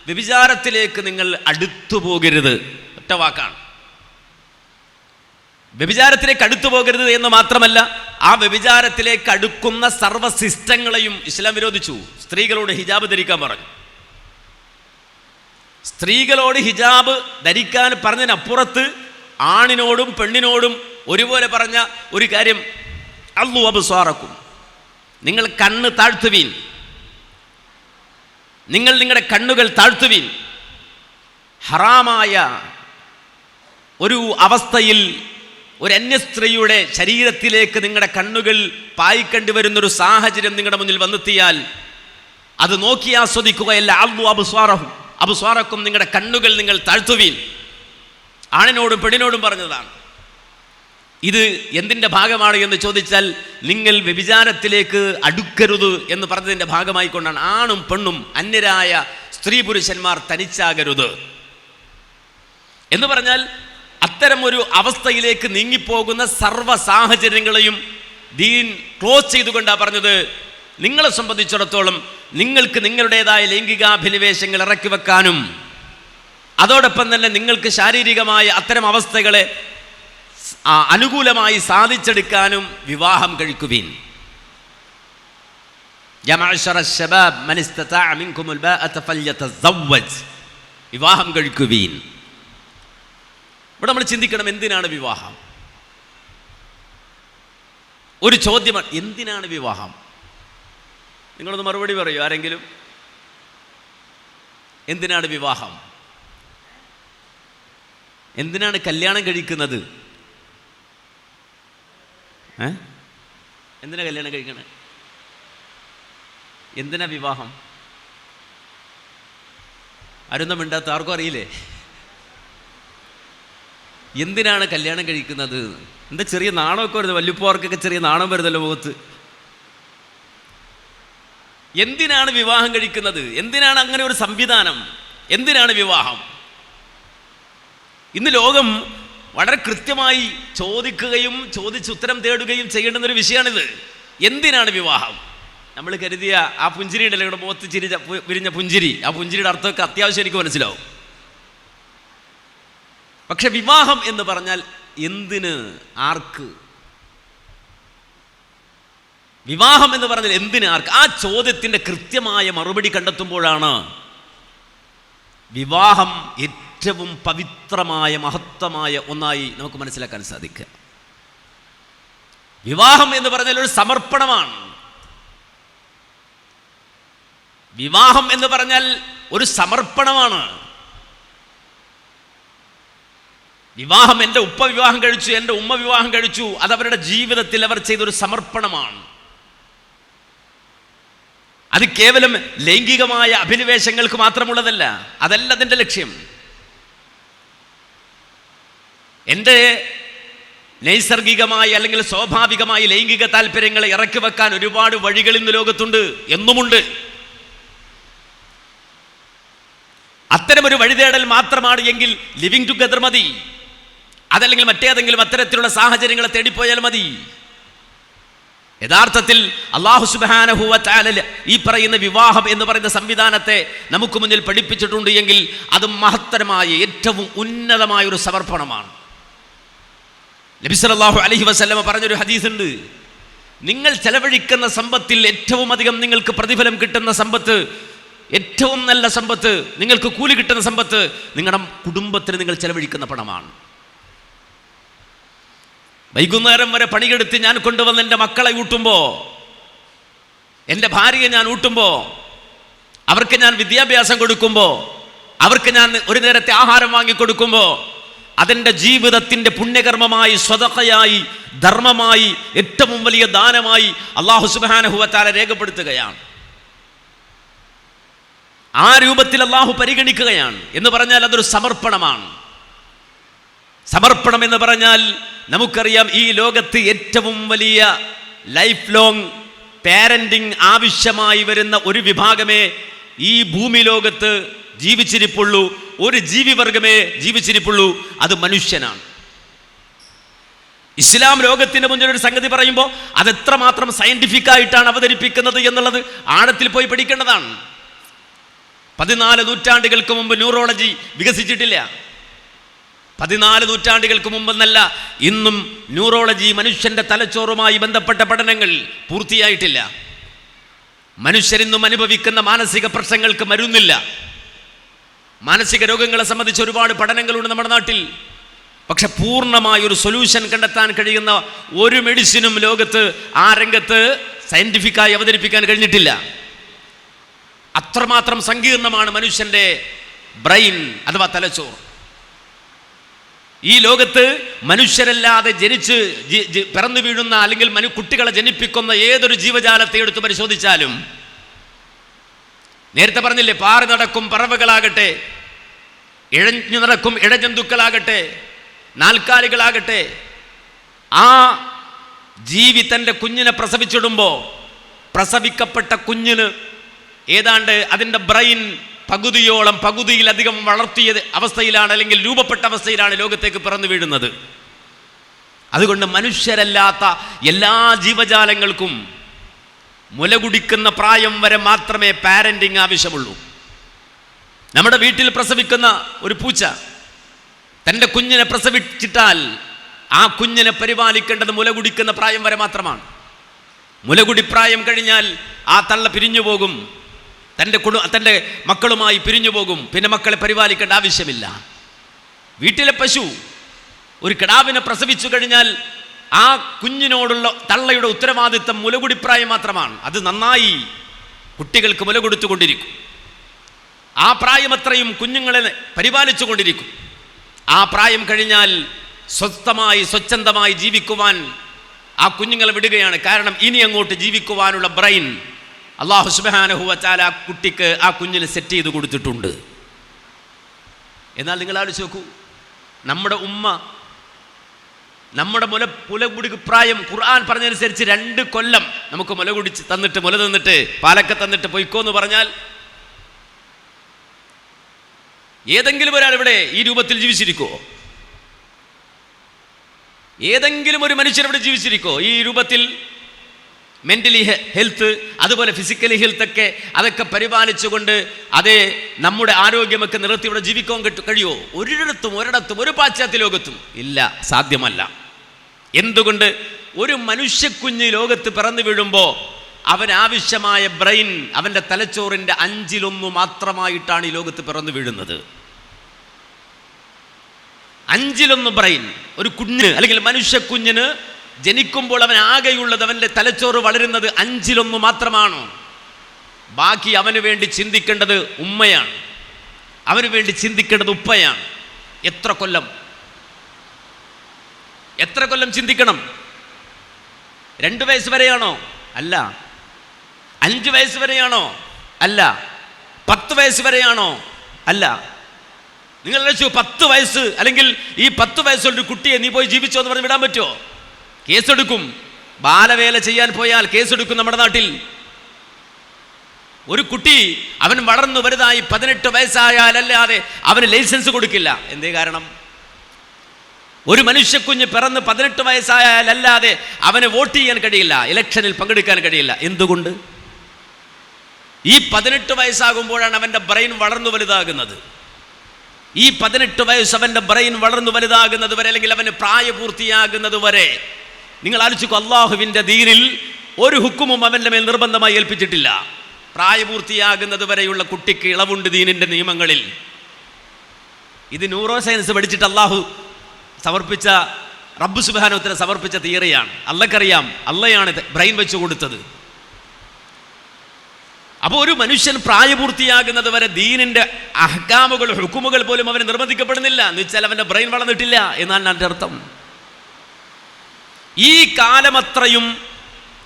വ്യഭിചാരത്തിലേക്ക് നിങ്ങൾ അടുത്തു പോകരുത്. ഒറ്റ വാക്കാണ്. വ്യഭിചാരത്തിലേക്ക് അടുത്തു പോകരുത് എന്ന് മാത്രമല്ല, ആ വ്യഭിചാരത്തിലേക്ക് അടുക്കുന്ന സർവ്വ സിസ്റ്റങ്ങളെയും ഇസ്ലാം വിരോധിച്ചു. സ്ത്രീകളോട് ഹിജാബ് ധരിക്കാൻ പറഞ്ഞു. സ്ത്രീകളോട് ഹിജാബ് ധരിക്കാൻ പറഞ്ഞതിനപ്പുറത്ത് ആണിനോടും പെണ്ണിനോടും ഒരുപോലെ പറഞ്ഞ ഒരു കാര്യം, അള്ളു അബ്സാറക്കും, നിങ്ങൾ കണ്ണ് താഴ്ത്തുവീൻ, നിങ്ങൾ നിങ്ങളുടെ കണ്ണുകൾ താഴ്ത്തുവീൻ. ഹറാമായ ഒരു അവസ്ഥയിൽ ഒരു അന്യ സ്ത്രീയുടെ ശരീരത്തിലേക്ക് നിങ്ങളുടെ കണ്ണുകൾ പായിക്കേണ്ടി വരുന്നൊരു സാഹചര്യം നിങ്ങളുടെ മുന്നിൽ വന്നെത്തിയാൽ അത് നോക്കി ആസ്വദിക്കുകയല്ല, അള്ളു അബ്സാറക്കും, നിങ്ങളുടെ കണ്ണുകൾ നിങ്ങൾ താഴ്ത്തുവീൻ. ആണിനോടും പെണ്ണിനോടും പറഞ്ഞതാണ്. ഇത് എന്തിൻ്റെ ഭാഗമാണ് എന്ന് ചോദിച്ചാൽ, നിങ്ങൾ വ്യഭിചാരത്തിലേക്ക് അടുക്കരുത് എന്ന് പറഞ്ഞതിൻ്റെ ഭാഗമായിക്കൊണ്ടാണ്. ആണും പെണ്ണും അന്യരായ സ്ത്രീ പുരുഷന്മാർ തനിച്ചാകരുത് എന്ന് പറഞ്ഞാൽ, അത്തരം ഒരു അവസ്ഥയിലേക്ക് നീങ്ങിപ്പോകുന്ന സർവ്വ സാഹചര്യങ്ങളെയും ദീൻ ക്ലോസ് ചെയ്തുകൊണ്ടാണ് പറഞ്ഞത്, നിങ്ങളെ സംബന്ധിച്ചിടത്തോളം നിങ്ങൾക്ക് നിങ്ങളുടേതായ ലൈംഗികാഭിനിവേശങ്ങൾ ഇറക്കി വെക്കാനും അതോടൊപ്പം തന്നെ നിങ്ങൾക്ക് ശാരീരികമായ അത്തരം അവസ്ഥകളെ അനുകൂലമായി സാധിച്ചെടുക്കാനും വിവാഹം കഴിക്കുവിൻ. വിവാഹം കഴിക്കുവിൻ. ഇവിടെ നമ്മൾ ചിന്തിക്കണം, എന്തിനാണ് വിവാഹം? ഒരു ചോദ്യമാണ്, എന്തിനാണ് വിവാഹം? നിങ്ങളൊന്ന് മറുപടി പറയൂ ആരെങ്കിലും. എന്തിനാണ് വിവാഹം? എന്തിനാണ് കല്യാണം കഴിക്കുന്നത്? എന്തിനാ കല്യാണം കഴിക്കണേ? എന്തിനാ വിവാഹം? ആരൊന്നും മിണ്ടാത്ത, ആർക്കും അറിയില്ലേ എന്തിനാണ് കല്യാണം കഴിക്കുന്നത്? എന്താ ചെറിയ നാണമൊക്കെ വരുന്നത്? വല്ലുപ്പോർക്കൊക്കെ ചെറിയ നാണം വരുന്നല്ലോ മുഖത്ത്. എന്തിനാണ് വിവാഹം കഴിക്കുന്നത്? എന്തിനാണ് അങ്ങനെ ഒരു സംവിധാനം? എന്തിനാണ് വിവാഹം? ഇന്ന് ലോകം വളരെ കൃത്യമായി ചോദിക്കുകയും ചോദിച്ച് ഉത്തരം തേടുകയും ചെയ്യേണ്ടുന്നൊരു വിഷയമാണിത്. എന്തിനാണ് വിവാഹം? നമ്മൾ കരുതിയ ആ പുഞ്ചിരി ഉണ്ടല്ലോ, ഇവിടെ മുഖത്ത് വിരിഞ്ഞ പുഞ്ചിരി, ആ പുഞ്ചിരിയുടെ അർത്ഥമൊക്കെ അത്യാവശ്യം എനിക്ക് മനസ്സിലാവും. പക്ഷെ വിവാഹം എന്ന് പറഞ്ഞാൽ എന്തിന്, ആർക്ക്? വിവാഹം എന്ന് പറഞ്ഞാൽ എന്തിന്, ആർക്ക്? ആ ചോദ്യത്തിൻ്റെ കൃത്യമായ മറുപടി കണ്ടെത്തുമ്പോഴാണ് വിവാഹം ഏറ്റവും പവിത്രമായ മഹത്തമായ ഒന്നായി നമുക്ക് മനസ്സിലാക്കാൻ സാധിക്കുക. വിവാഹം എന്ന് പറഞ്ഞാൽ ഒരു സമർപ്പണമാണ്. വിവാഹം എന്ന് പറഞ്ഞാൽ ഒരു സമർപ്പണമാണ്. വിവാഹം, എൻ്റെ ഉപ്പ വിവാഹം കഴിച്ചു, എൻ്റെ ഉമ്മ വിവാഹം കഴിച്ചു, അതവരുടെ ജീവിതത്തിൽ അവർ ചെയ്തൊരു സമർപ്പണമാണ്. അത് കേവലം ലൈംഗികമായ അഭിനിവേശങ്ങൾക്ക് മാത്രമുള്ളതല്ല, അതല്ല അതിൻ്റെ ലക്ഷ്യം. എൻ്റെ നൈസർഗികമായി അല്ലെങ്കിൽ സ്വാഭാവികമായി ലൈംഗിക താല്പര്യങ്ങളെ ഇറക്കി വെക്കാൻ ഒരുപാട് വഴികൾ ഇന്ന് ലോകത്തുണ്ട്, എന്നുമുണ്ട്. അത്തരമൊരു വഴിതേടൽ മാത്രമാണ് എങ്കിൽ ലിവിങ് ടുഗദർ മതി, അതല്ലെങ്കിൽ മറ്റേതെങ്കിലും അത്തരത്തിലുള്ള സാഹചര്യങ്ങളെ തേടിപ്പോയാൽ മതി. യഥാർത്ഥത്തിൽ അല്ലാഹു സുബ്ഹാനഹു വ തആല ഈ പറയുന്ന വിവാഹം എന്ന് പറയുന്ന സംവിധാനത്തെ നമുക്ക് മുന്നിൽ പഠിപ്പിച്ചിട്ടുണ്ട് എങ്കിൽ അത് മഹത്തരമായ ഏറ്റവും ഉന്നതമായ ഒരു സമർപ്പണമാണ്. നബി സല്ലല്ലാഹു അലൈഹി വസല്ലമ പറഞ്ഞൊരു ഹദീസ് ഉണ്ട്, നിങ്ങൾ ചെലവഴിക്കുന്ന സമ്പത്തിൽ ഏറ്റവും അധികം നിങ്ങൾക്ക് പ്രതിഫലം കിട്ടുന്ന സമ്പത്ത്, ഏറ്റവും നല്ല സമ്പത്ത്, നിങ്ങൾക്ക് കൂലി കിട്ടുന്ന സമ്പത്ത് നിങ്ങളുടെ കുടുംബത്തിന് നിങ്ങൾ ചെലവഴിക്കുന്ന പണമാണ്. വൈകുന്നേരം വരെ പണിയെടുത്ത് ഞാൻ കൊണ്ടുവന്ന് എൻ്റെ മക്കളെ ഊട്ടുമ്പോൾ, എൻ്റെ ഭാര്യയെ ഞാൻ ഊട്ടുമ്പോൾ, അവർക്ക് ഞാൻ വിദ്യാഭ്യാസം കൊടുക്കുമ്പോൾ, അവർക്ക് ഞാൻ ഒരു നേരത്തെ ആഹാരം വാങ്ങിക്കൊടുക്കുമ്പോൾ, അതെൻ്റെ ജീവിതത്തിൻ്റെ പുണ്യകർമ്മമായി, സ്വതഖയായി, ധർമ്മമായി, ഏറ്റവും വലിയ ദാനമായി അല്ലാഹു സുബ്ഹാനഹു വ തആല രേഖപ്പെടുത്തുകയാണ്. ആ രൂപത്തിൽ അല്ലാഹു പരിഗണിക്കുകയാണ് എന്ന് പറഞ്ഞാൽ അതൊരു സമർപ്പണമാണ്. സമർപ്പണം എന്ന് പറഞ്ഞാൽ നമുക്കറിയാം, ഈ ലോകത്ത് ഏറ്റവും വലിയ ലൈഫ് ലോങ് പാരന്റിങ് ആവശ്യമായി വരുന്ന ഒരു വിഭാഗമേ ഈ ഭൂമി ലോകത്ത് ജീവിച്ചിരിപ്പുള്ളൂ, ഒരു ജീവിവർഗമേ ജീവിച്ചിരിപ്പുള്ളൂ, അത് മനുഷ്യനാണ്. ഇസ്ലാം ലോകത്തിന്റെ മുന്നിൽ ഒരു സംഗതി പറയുമ്പോൾ അതെത്രമാത്രം സയന്റിഫിക് ആയിട്ടാണ് അവതരിപ്പിക്കുന്നത് എന്നുള്ളത് ആഴത്തിൽ പോയി പഠിക്കേണ്ടതാണ്. 14 നൂറ്റാണ്ടുകൾക്ക് മുമ്പ് ന്യൂറോളജി വികസിച്ചിട്ടില്ല. 14 നൂറ്റാണ്ടുകൾക്ക് മുമ്പെന്നല്ല, ഇന്നും ന്യൂറോളജി, മനുഷ്യന്റെ തലച്ചോറുമായി ബന്ധപ്പെട്ട പഠനങ്ങൾ പൂർത്തിയായിട്ടില്ല. മനുഷ്യരിന്നും അനുഭവിക്കുന്ന മാനസിക പ്രശ്നങ്ങൾക്ക് മരുന്നില്ല. മാനസിക രോഗങ്ങളെ സംബന്ധിച്ച് ഒരുപാട് പഠനങ്ങളുണ്ട് നമ്മുടെ നാട്ടിൽ. പക്ഷെ പൂർണ്ണമായ ഒരു സൊല്യൂഷൻ കണ്ടെത്താൻ കഴിയുന്ന ഒരു മെഡിസിനും ലോകത്ത് ആ രംഗത്ത് സയന്റിഫിക്കായി അവതരിപ്പിക്കാൻ കഴിഞ്ഞിട്ടില്ല. അത്രമാത്രം സങ്കീർണമാണ് മനുഷ്യന്റെ ബ്രെയിൻ അഥവാ തലച്ചോർ. ഈ ലോകത്ത് മനുഷ്യരല്ലാതെ ജനിച്ച് പിറന്നു വീഴുന്ന അല്ലെങ്കിൽ കുട്ടികളെ ജനിപ്പിക്കുന്ന ഏതൊരു ജീവജാലത്തെ എടുത്ത് പരിശോധിച്ചാലും, നേരത്തെ പറഞ്ഞില്ലേ, പാറി നടക്കും പറവകളാകട്ടെ, ഇഴഞ്ഞു നടക്കും ഇഴജന്തുക്കളാകട്ടെ, നാൽക്കാലികളാകട്ടെ, ആ ജീവി തൻ്റെ കുഞ്ഞിനെ പ്രസവിച്ചിടുമ്പോൾ പ്രസവിക്കപ്പെട്ട കുഞ്ഞിന് ഏതാണ്ട് അതിൻ്റെ ബ്രെയിൻ പകുതിയിലധികം വളർത്തിയ അവസ്ഥയിലാണ് അല്ലെങ്കിൽ രൂപപ്പെട്ട അവസ്ഥയിലാണ് ലോകത്തേക്ക് പിറന്നു വീഴുന്നത്. അതുകൊണ്ട് മനുഷ്യരല്ലാത്ത എല്ലാ ജീവജാലങ്ങൾക്കും മുല കുടിക്കുന്ന പ്രായം വരെ മാത്രമേ പാരന്റിങ് ആവശ്യമുള്ളൂ. നമ്മുടെ വീട്ടിൽ പ്രസവിക്കുന്ന ഒരു പൂച്ച തൻ്റെ കുഞ്ഞിനെ പ്രസവിച്ചിട്ടാൽ ആ കുഞ്ഞിനെ പരിപാലിക്കേണ്ടത് മുല കുടിക്കുന്ന പ്രായം വരെ മാത്രമാണ്. മുലകുടി പ്രായം കഴിഞ്ഞാൽ ആ തള്ള പിരിഞ്ഞു പോകും, തൻ്റെ മക്കളുമായി പിരിഞ്ഞു പോകും. പിന്നെ മക്കളെ പരിപാലിക്കേണ്ട ആവശ്യമില്ല. വീട്ടിലെ പശു ഒരു കിടാവിനെ പ്രസവിച്ചു കഴിഞ്ഞാൽ ആ കുഞ്ഞിനോടുള്ള തള്ളയുടെ ഉത്തരവാദിത്തം മുലകുടിപ്രായം മാത്രമാണ്. അത് നന്നായി കുട്ടികൾക്ക് മുല കൊടുത്തുകൊണ്ടിരിക്കും. ആ പ്രായം അത്രയും കുഞ്ഞുങ്ങളെ പരിപാലിച്ചു കൊണ്ടിരിക്കും. ആ പ്രായം കഴിഞ്ഞാൽ സ്വസ്ഥമായി സ്വച്ഛന്തമായി ജീവിക്കുവാൻ ആ കുഞ്ഞുങ്ങളെ വിടുകയാണ്. കാരണം ഇനി അങ്ങോട്ട് ജീവിക്കുവാനുള്ള ബ്രെയിൻ അല്ലാഹു സുബ്ഹാനഹു വ തആല ആ കുട്ടിക്ക് ആ കുഞ്ഞിന് സെറ്റ് ചെയ്ത് കൊടുത്തിട്ടുണ്ട്. എന്നാൽ നിങ്ങൾ ആലോചിച്ച് നോക്കൂ, നമ്മുടെ ഉമ്മ നമ്മുടെ മുലകുടി പ്രായം ഖുർആൻ പറഞ്ഞതനുസരിച്ച് 2 കൊല്ലം നമുക്ക് മുല കുടിച്ച് തന്നിട്ട് മുല തന്നിട്ട് പാലൊക്കെ തന്നിട്ട് പൊയ്ക്കോന്ന് പറഞ്ഞാൽ ഏതെങ്കിലും ഒരാൾ ഇവിടെ ഈ രൂപത്തിൽ ജീവിച്ചിരിക്കുമോ? ഏതെങ്കിലും ഒരു മനുഷ്യൻ ഇവിടെ ജീവിച്ചിരിക്കോ ഈ രൂപത്തിൽ? മെൻ്റലി ഹെൽത്ത്, അതുപോലെ ഫിസിക്കലി ഹെൽത്തൊക്കെ അതൊക്കെ പരിപാലിച്ചുകൊണ്ട് അതേ നമ്മുടെ ആരോഗ്യമൊക്കെ നിർത്തി ഇവിടെ ജീവിക്കാൻ കഴിയുമോ? ഒരിടത്തും ഒരു പാശ്ചാത്യ ലോകത്തും ഇല്ല, സാധ്യമല്ല. എന്തുകൊണ്ട്? ഒരു മനുഷ്യക്കുഞ്ഞ് ലോകത്ത് പിറന്നു വീഴുമ്പോൾ അവനാവശ്യമായ ബ്രെയിൻ അവൻ്റെ തലച്ചോറിൻ്റെ 1/5 മാത്രമായിട്ടാണ് ഈ ലോകത്ത് പിറന്നു വീഴുന്നത്. 1/5 ബ്രെയിൻ ഒരു കുഞ്ഞിന് അല്ലെങ്കിൽ മനുഷ്യക്കുഞ്ഞിന് ജനിക്കുമ്പോൾ അവൻ ആകെയുള്ളത്, അവൻ്റെ തലച്ചോറ് വളരുന്നത് 1/5 മാത്രമാണ്. ബാക്കി അവന് വേണ്ടി ചിന്തിക്കേണ്ടത് ഉമ്മയാണ്, അവന് വേണ്ടി ചിന്തിക്കേണ്ടത് ഉപ്പയാണ്. എത്ര കൊല്ലം ചിന്തിക്കണം? 2 വയസ്സ് വരെയാണോ? അല്ല. 5 വയസ്സ് വരെയാണോ? അല്ല. 10 വയസ്സ് വരെയാണോ? അല്ല. നിങ്ങൾ 10 വയസ്സ് അല്ലെങ്കിൽ ഈ 10 വയസ്സുള്ള കുട്ടിയെ നീ പോയി ജീവിച്ചോ എന്ന് പറഞ്ഞ് വിടാൻ പറ്റുമോ? കേസെടുക്കും. ബാലവേല ചെയ്യാൻ പോയാൽ കേസെടുക്കും നമ്മുടെ നാട്ടിൽ. ഒരു കുട്ടി അവൻ വളർന്നു വലുതായി 18 വയസ്സായാലല്ലാതെ അവന് ലൈസൻസ് കൊടുക്കില്ല. എന്തേ കാരണം? ഒരു മനുഷ്യക്കുഞ്ഞ് പിറന്ന് 18 വയസ്സായാലല്ലാതെ അവന് വോട്ട് ചെയ്യാൻ കഴിയില്ല, ഇലക്ഷനിൽ പങ്കെടുക്കാൻ കഴിയില്ല. എന്തുകൊണ്ട്? ഈ 18 വയസ്സാകുമ്പോഴാണ് അവൻ്റെ ബ്രെയിൻ വളർന്നു വലുതാകുന്നത്. ഈ 18 വയസ്സ് അവൻ്റെ ബ്രെയിൻ വളർന്നു വലുതാകുന്നത് വരെ അല്ലെങ്കിൽ അവന് പ്രായപൂർത്തിയാകുന്നത് വരെ നിങ്ങൾ ആലോചിക്കൂ, അള്ളാഹുവിൻ്റെ ദീനിൽ ഒരു ഹുക്കുമും അവൻ്റെ മേൽ നിർബന്ധമായി ഏൽപ്പിച്ചിട്ടില്ല. പ്രായപൂർത്തിയാകുന്നത് വരെയുള്ള കുട്ടിക്ക് ഇളവുണ്ട് ദീനിൻ്റെ നിയമങ്ങളിൽ. ഇത് ന്യൂറോ സയൻസ് പഠിച്ചിട്ട് അള്ളാഹു സമർപ്പിച്ച, റബ്ബ് സുബ്ഹാനഹു വ തആല സമർപ്പിച്ച തിയറിയാണ്. അള്ളക്കറിയാം, അള്ളയാണ് ബ്രെയിൻ വെച്ച് കൊടുത്തത്. അപ്പോൾ ഒരു മനുഷ്യൻ പ്രായപൂർത്തിയാകുന്നത് വരെ ദീനിൻ്റെ അഹ്കാമുകൾ ഹുക്കുമുകൾ പോലും അവന് നിർബന്ധിക്കപ്പെടുന്നില്ല. എന്ന് വെച്ചാൽ അവൻ്റെ ബ്രെയിൻ വളർന്നിട്ടില്ല എന്നാണ് എൻ്റെ അർത്ഥം. ഈ കാലമത്രയും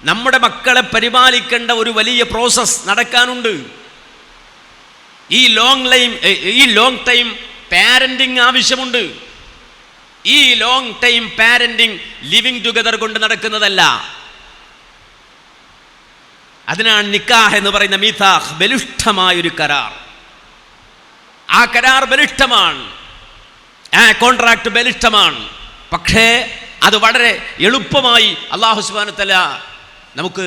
നമ്മുടെ മക്കളെ പരിപാലിക്കേണ്ട ഒരു വലിയ പ്രോസസ് നടക്കാനുണ്ട്. ഈ ലോങ് ടൈം പാരന്റിങ് ആവശ്യമുണ്ട്. ഈ long time parenting living together കൊണ്ട് നടക്കുന്നതല്ല. അതിനാണ് നിക്കാഹ് എന്ന് പറയുന്ന മീഥാഖ്, ബലിഷ്ഠമായൊരു കരാർ. ആ കരാർ ബലിഷ്ഠമാണ്, ആ കോൺട്രാക്ട് ബലിഷ്ഠമാണ്. പക്ഷേ അത് വളരെ എളുപ്പമായി അല്ലാഹു സുബ്ഹാനഹു വ തആല നമുക്ക്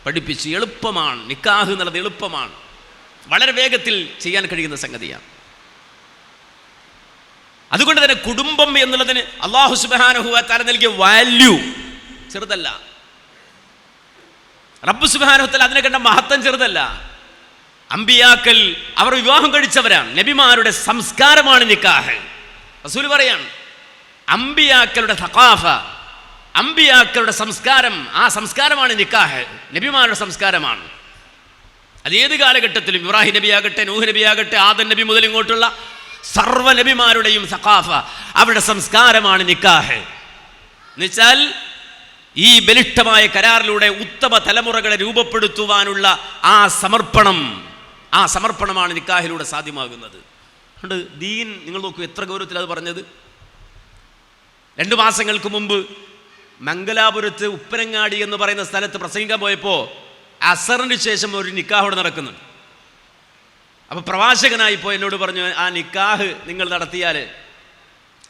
പഠിപ്പിച്ച്. എളുപ്പമാണ് നിക്കാഹ് എന്നുള്ളത്, എളുപ്പമാണ്, വളരെ വേഗത്തിൽ ചെയ്യാൻ കഴിയുന്ന സംഗതിയാണ്. അതുകൊണ്ട് തന്നെ കുടുംബം എന്നുള്ളതിന് അല്ലാഹു സുബ്ഹാനഹു വ തആല നൽകിയ വാല്യൂ ചെറുതല്ല. റബ്ബ് സുബ്ഹാനഹു വ തആല അതിനെ കണ്ട മഹത്വം ചെറുതല്ല. അമ്പിയാക്കൾ അവർ വിവാഹം കഴിച്ചവരാണ്. നബിമാരുടെ സംസ്കാരമാണ് നിക്കാഹ്. റസൂൽ പറയാണ്, അമ്പിയാക്കളുടെ തഖാഫ, അമ്പിയാക്കളുടെ സംസ്കാരം, ആ സംസ്കാരമാണ് നിക്കാഹ്. നബിമാരുടെ സംസ്കാരമാണ്. അത് ഏത് കാലഘട്ടത്തിലും, ഇബ്രാഹിം നബിയാകട്ടെ, നൂഹ് നബിയാകട്ടെ, ആദം നബി മുതൽ ഇങ്ങോട്ടുള്ള സർവ്വ നബിമാരുടെയും സഖാഫ, അവരുടെ സംസ്കാരമാണ് നിക്കാഹ്. എന്നുവെച്ചാൽ ഈ ബലിഷ്ഠമായ കരാറിലൂടെ ഉത്തമ തലമുറകളെ രൂപപ്പെടുത്തുവാനുള്ള ആ സമർപ്പണമാണ് നിക്കാഹിലൂടെ സാധ്യമാകുന്നത്. അതുകൊണ്ട് ദീൻ നിങ്ങൾ നോക്കൂ, എത്ര ഗൗരവത്തിൽ അത് പറഞ്ഞത്. 2 മാസങ്ങൾക്ക് മുമ്പ് മംഗലാപുരത്ത് ഉപ്പനങ്ങാടി എന്ന് പറയുന്ന സ്ഥലത്ത് പ്രസംഗിക്കാൻ പോയപ്പോൾ അസറിന് ശേഷം ഒരു നിക്കാഹ് അവിടെ നടക്കുന്നുണ്ട്. അപ്പോൾ പ്രവാചകനായി പോയി എന്നോട് പറഞ്ഞു, ആ നിക്കാഹ് നിങ്ങൾ നടത്തിയാൽ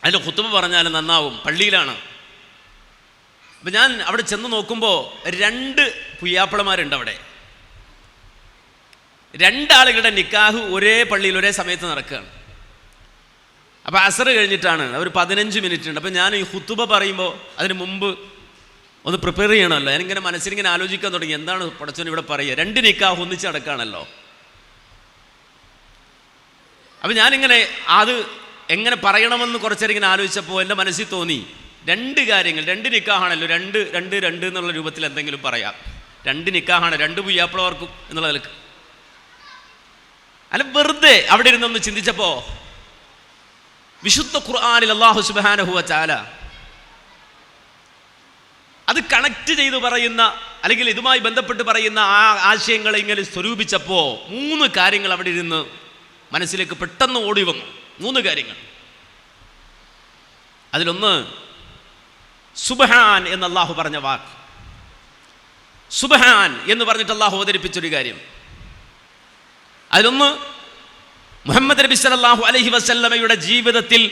അതിൻ്റെ ഖുതുബ പറഞ്ഞാൽ നന്നാവും, പള്ളിയിലാണ്. അപ്പം ഞാൻ അവിടെ ചെന്ന് നോക്കുമ്പോൾ 2 പുയ്യാപ്പിളമാരുണ്ട് അവിടെ. രണ്ടാളുകളുടെ നിക്കാഹ് ഒരേ പള്ളിയിൽ ഒരേ സമയത്ത് നടക്കുകയാണ്. അപ്പോൾ അസർ കഴിഞ്ഞിട്ടാണ്, ഒരു 15 മിനിറ്റ് ഉണ്ട്. അപ്പോൾ ഞാൻ ഈ ഖുതുബ പറയുമ്പോൾ അതിന് മുമ്പ് ഒന്ന് പ്രിപ്പയർ ചെയ്യണമല്ലോ. ഞാനിങ്ങനെ മനസ്സിലിങ്ങനെ ആലോചിക്കാൻ തുടങ്ങി, എന്താണ് പടച്ചോൻ ഇവിടെ പറയുക, 2 നിക്കാഹ് ഒന്നിച്ച് നടക്കുകയാണല്ലോ. അപ്പം ഞാനിങ്ങനെ അത് എങ്ങനെ പറയണമെന്ന് കുറച്ചേരം ഇങ്ങനെ ആലോചിച്ചപ്പോൾ എൻ്റെ മനസ്സിൽ തോന്നി 2 കാര്യങ്ങൾ. 2 നിക്കാഹാണല്ലോ, 2 എന്നുള്ള രൂപത്തിൽ എന്തെങ്കിലും പറയാം. 2 നിക്കാഹാണ്, 2 പുയ്യാപ്പിളവർക്കും എന്നുള്ള നിലക്ക്. അല്ല, വെറുതെ അവിടെ ഇരുന്നൊന്ന് ചിന്തിച്ചപ്പോൾ വിശുദ്ധ ഖുർആനിൽ അല്ലാഹു സുബ്ഹാനഹു വ തആല അത് കണക്ട് ചെയ്ത് പറയുന്ന, അല്ലെങ്കിൽ ഇതുമായി ബന്ധപ്പെട്ട് പറയുന്ന ആ ആശയങ്ങളെ ഇങ്ങനെ സ്വരൂപിച്ചപ്പോൾ 3 കാര്യങ്ങൾ അവിടെ ഇരുന്ന് മനസ്സിലേക്ക് പെട്ടെന്ന് ഓടി വന്നു. 3 കാര്യങ്ങൾ. അതിലൊന്ന് സുബ്ഹാൻ എന്ന് അല്ലാഹു പറഞ്ഞ വാക്ക്. സുബ്ഹാൻ എന്ന് പറഞ്ഞിട്ട് അല്ലാഹു അവതരിപ്പിച്ചൊരു കാര്യം. അതിലൊന്ന് മുഹമ്മദ് നബി സല്ലല്ലാഹു അലൈഹി വസല്ലമയുടെ ജീവിതത്തിൽ,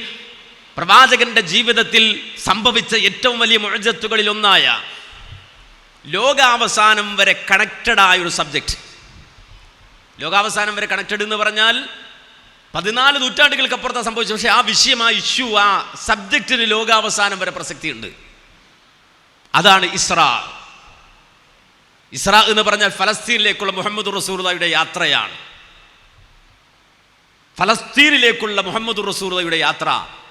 പ്രവാചകന്റെ ജീവിതത്തിൽ സംഭവിച്ച ഏറ്റവും വലിയ മുഅ്ജിസത്തുകളിൽ ഒന്നായ ലോകാവസാനം വരെ കണക്റ്റഡായ ഒരു സബ്ജക്റ്റ്. ലോകാവസാനം വരെ കണക്റ്റഡ് എന്ന് പറഞ്ഞാൽ 14 നൂറ്റാണ്ടുകൾക്ക് അപ്പുറത്താണ് സംഭവിച്ചത്. പക്ഷേ ആ വിഷയം, ആ ഇഷ്യൂ, ആ സബ്ജക്റ്റിന് ലോകാവസാനം വരെ പ്രസക്തിയുണ്ട്. അതാണ് ഇസ്രാ. ഇസ്രാ എന്ന് പറഞ്ഞാൽ ഫലസ്തീനിലേക്കുള്ള മുഹമ്മദ് റസൂലുള്ളാഹിയുടെ യാത്രയാണ്. ഫലസ്തീനിലേക്കുള്ള മുഹമ്മദ് റസൂലുള്ളാഹിയുടെ യാത്ര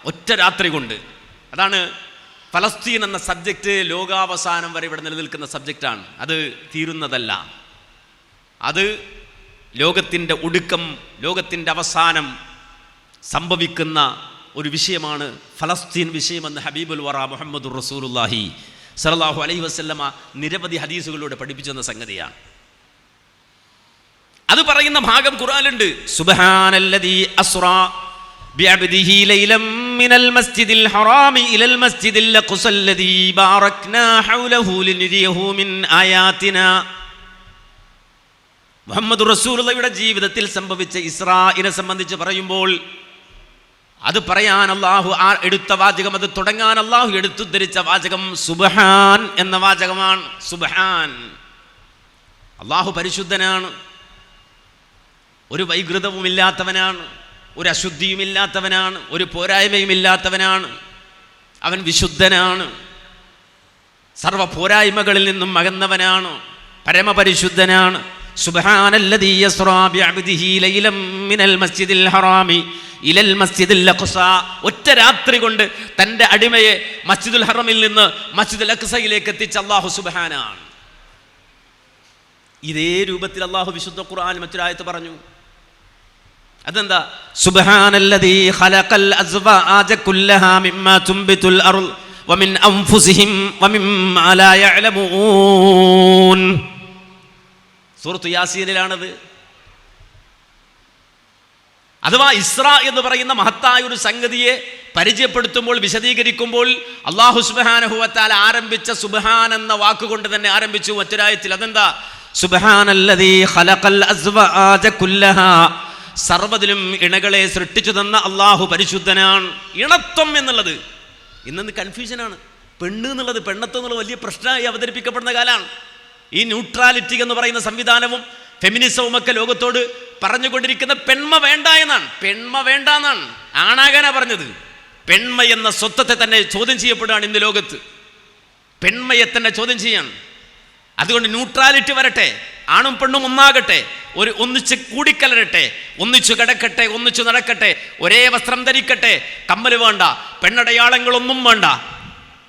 ഒറ്റ രാത്രി കൊണ്ട്. അതാണ് ഫലസ്തീൻ എന്ന സബ്ജക്റ്റ് ലോകാവസാനം വരെ ഇവിടെ നിലനിൽക്കുന്ന സബ്ജക്റ്റാണ്. അത് തീരുന്നതല്ല. അത് ലോകത്തിൻ്റെ ഒടുക്കം, ലോകത്തിൻ്റെ അവസാനം സംഭവിക്കുന്ന ഒരു വിഷയമാണ് ഫലസ്തീൻ വിഷയമെന്ന് ഹബീബുൽ വറ മുഹമ്മദുർ റസൂലുള്ളാഹി സല്ലല്ലാഹു അലൈഹി വസല്ലമ നിരവധി ഹദീസുകളിലൂടെ പഠിപ്പിച്ചെന്ന സംഗതിയാണ്. അത് പറയുന്ന ഭാഗം ഖുർആനിലുണ്ട്. സുബ്ഹാനല്ലദീ അസ്റാ ബിഅബ്ദിഹി ലൈലം മിനൽ മസ്ജിദിൽ ഹറാമി ഇലൽ മസ്ജിദിൽ അഖ്സല്ലദീ ബാറക്നാ ഹൗലഹു ലിനുരിയഹു മിൻ ആയാതിനാ. മുഹമ്മദ് റസൂലുള്ളാഹിയുടെ ജീവിതത്തിൽ സംഭവിച്ച ഇസ്രാഇനെ സംബന്ധിച്ച് പറയുമ്പോൾ അത് പറയാൻ അല്ലാഹു എടുത്ത വാചകം, അത് തുടങ്ങാൻ അല്ലാഹു എടുത്തുദ്ധരിച്ച വാചകം സുബ്ഹാൻ എന്ന വാചകമാണ്. സുബ്ഹാൻ, അല്ലാഹു പരിശുദ്ധനാണ്, ഒരു വൈകൃതവുമില്ലാത്തവനാണ്, ഒരു അശുദ്ധിയുമില്ലാത്തവനാണ്, ഒരു പോരായ്മയുമില്ലാത്തവനാണ്. അവൻ വിശുദ്ധനാണ്, സർവ പോരായ്മകളിൽ നിന്നും അകന്നവനാണ്, പരമപരിശുദ്ധനാണ്. സുബ്ഹാനല്ലദീ യസ്റാ ബിഅബ്ദിഹി ലൈലം മിനൽ മസ്ജിദിൽ ഹറാമി ഇലൽ മസ്ജിദിൽ അഖ്സാ. ഒറ്റ രാത്രി കൊണ്ട് തൻ്റെ അടിമയെ മസ്ജിദുൽ ഹറമിൽ നിന്ന് മസ്ജിദുൽ അഖ്സയിലേക്ക് എത്തിച്ച അല്ലാഹു സുബ്ഹാനാണ്. ഇതേ രൂപത്തിൽ അല്ലാഹു വിശുദ്ധ ഖുർആനിൽ മറ്റൊരായത്ത് പറഞ്ഞു. അതെന്താ? സുബ്ഹാനല്ലദീ ഖലഖൽ അസ്വാഅജ കുല്ലഹാ മിമ്മാ തുംബിതുൽ അർള് വമിൻ അൻഫുസിഹിം വമിമ്മാ ലാ യഅലമൂൻ. സൂറത്ത് യാസീനിലാണത്. അഥവാ ഇസ്രാ എന്ന് പറയുന്ന മഹത്തായ ഒരു സംഗതിയെ പരിചയപ്പെടുത്തുമ്പോൾ, വിശദീകരിക്കുമ്പോൾ അല്ലാഹു സുബ്ഹാനഹു വ തആല ആരംഭിച്ച സുബ്ഹാൻ എന്ന വാക്കുകൊണ്ട് തന്നെ ആരംഭിച്ചു മറ്റൊരായത്തിൽ. അതെന്താ? സുബ്ഹാനല്ലദീ ഖലഖൽ അസ്വാഅജ കുല്ലഹാ. സർവ്വതിലും ഇണകളെ സൃഷ്ടിച്ചു തന്ന അല്ലാഹു പരിശുദ്ധനാണ്. ഇണത്വം എന്നുള്ളത് ഇന്ന് കൺഫ്യൂഷനാണ്. പെണ്ണ് എന്നുള്ളത്, പെണ്ണത്വം എന്നുള്ളത് വലിയ പ്രശ്നമായി അവതരിപ്പിക്കപ്പെടുന്ന കാലമാണ്. ഈ ന്യൂട്രാലിറ്റി എന്ന് പറയുന്ന സംവിധാനവും ഫെമിനിസവും ഒക്കെ ലോകത്തോട് പറഞ്ഞുകൊണ്ടിരിക്കുന്ന പെൺമ വേണ്ട എന്നാണ്. പെൺമ വേണ്ട എന്നാണ്, ആണാകാനാ പറഞ്ഞത്. പെൺമ എന്ന സ്വത്വത്തെ തന്നെ ചോദ്യം ചെയ്യപ്പെടുകയാണ് ഇന്ന് ലോകത്ത്. പെൺമയെ തന്നെ ചോദ്യം ചെയ്യാണ്. അതുകൊണ്ട് ന്യൂട്രാലിറ്റി വരട്ടെ, ആണും പെണ്ണും ഒന്നാകട്ടെ, ഒന്നിച്ച് കൂടിക്കലരട്ടെ, ഒന്നിച്ചു കിടക്കട്ടെ, ഒന്നിച്ചു നടക്കട്ടെ, ഒരേ വസ്ത്രം ധരിക്കട്ടെ, കമ്മല് വേണ്ട, പെണ്ണടയാളങ്ങളൊന്നും വേണ്ട.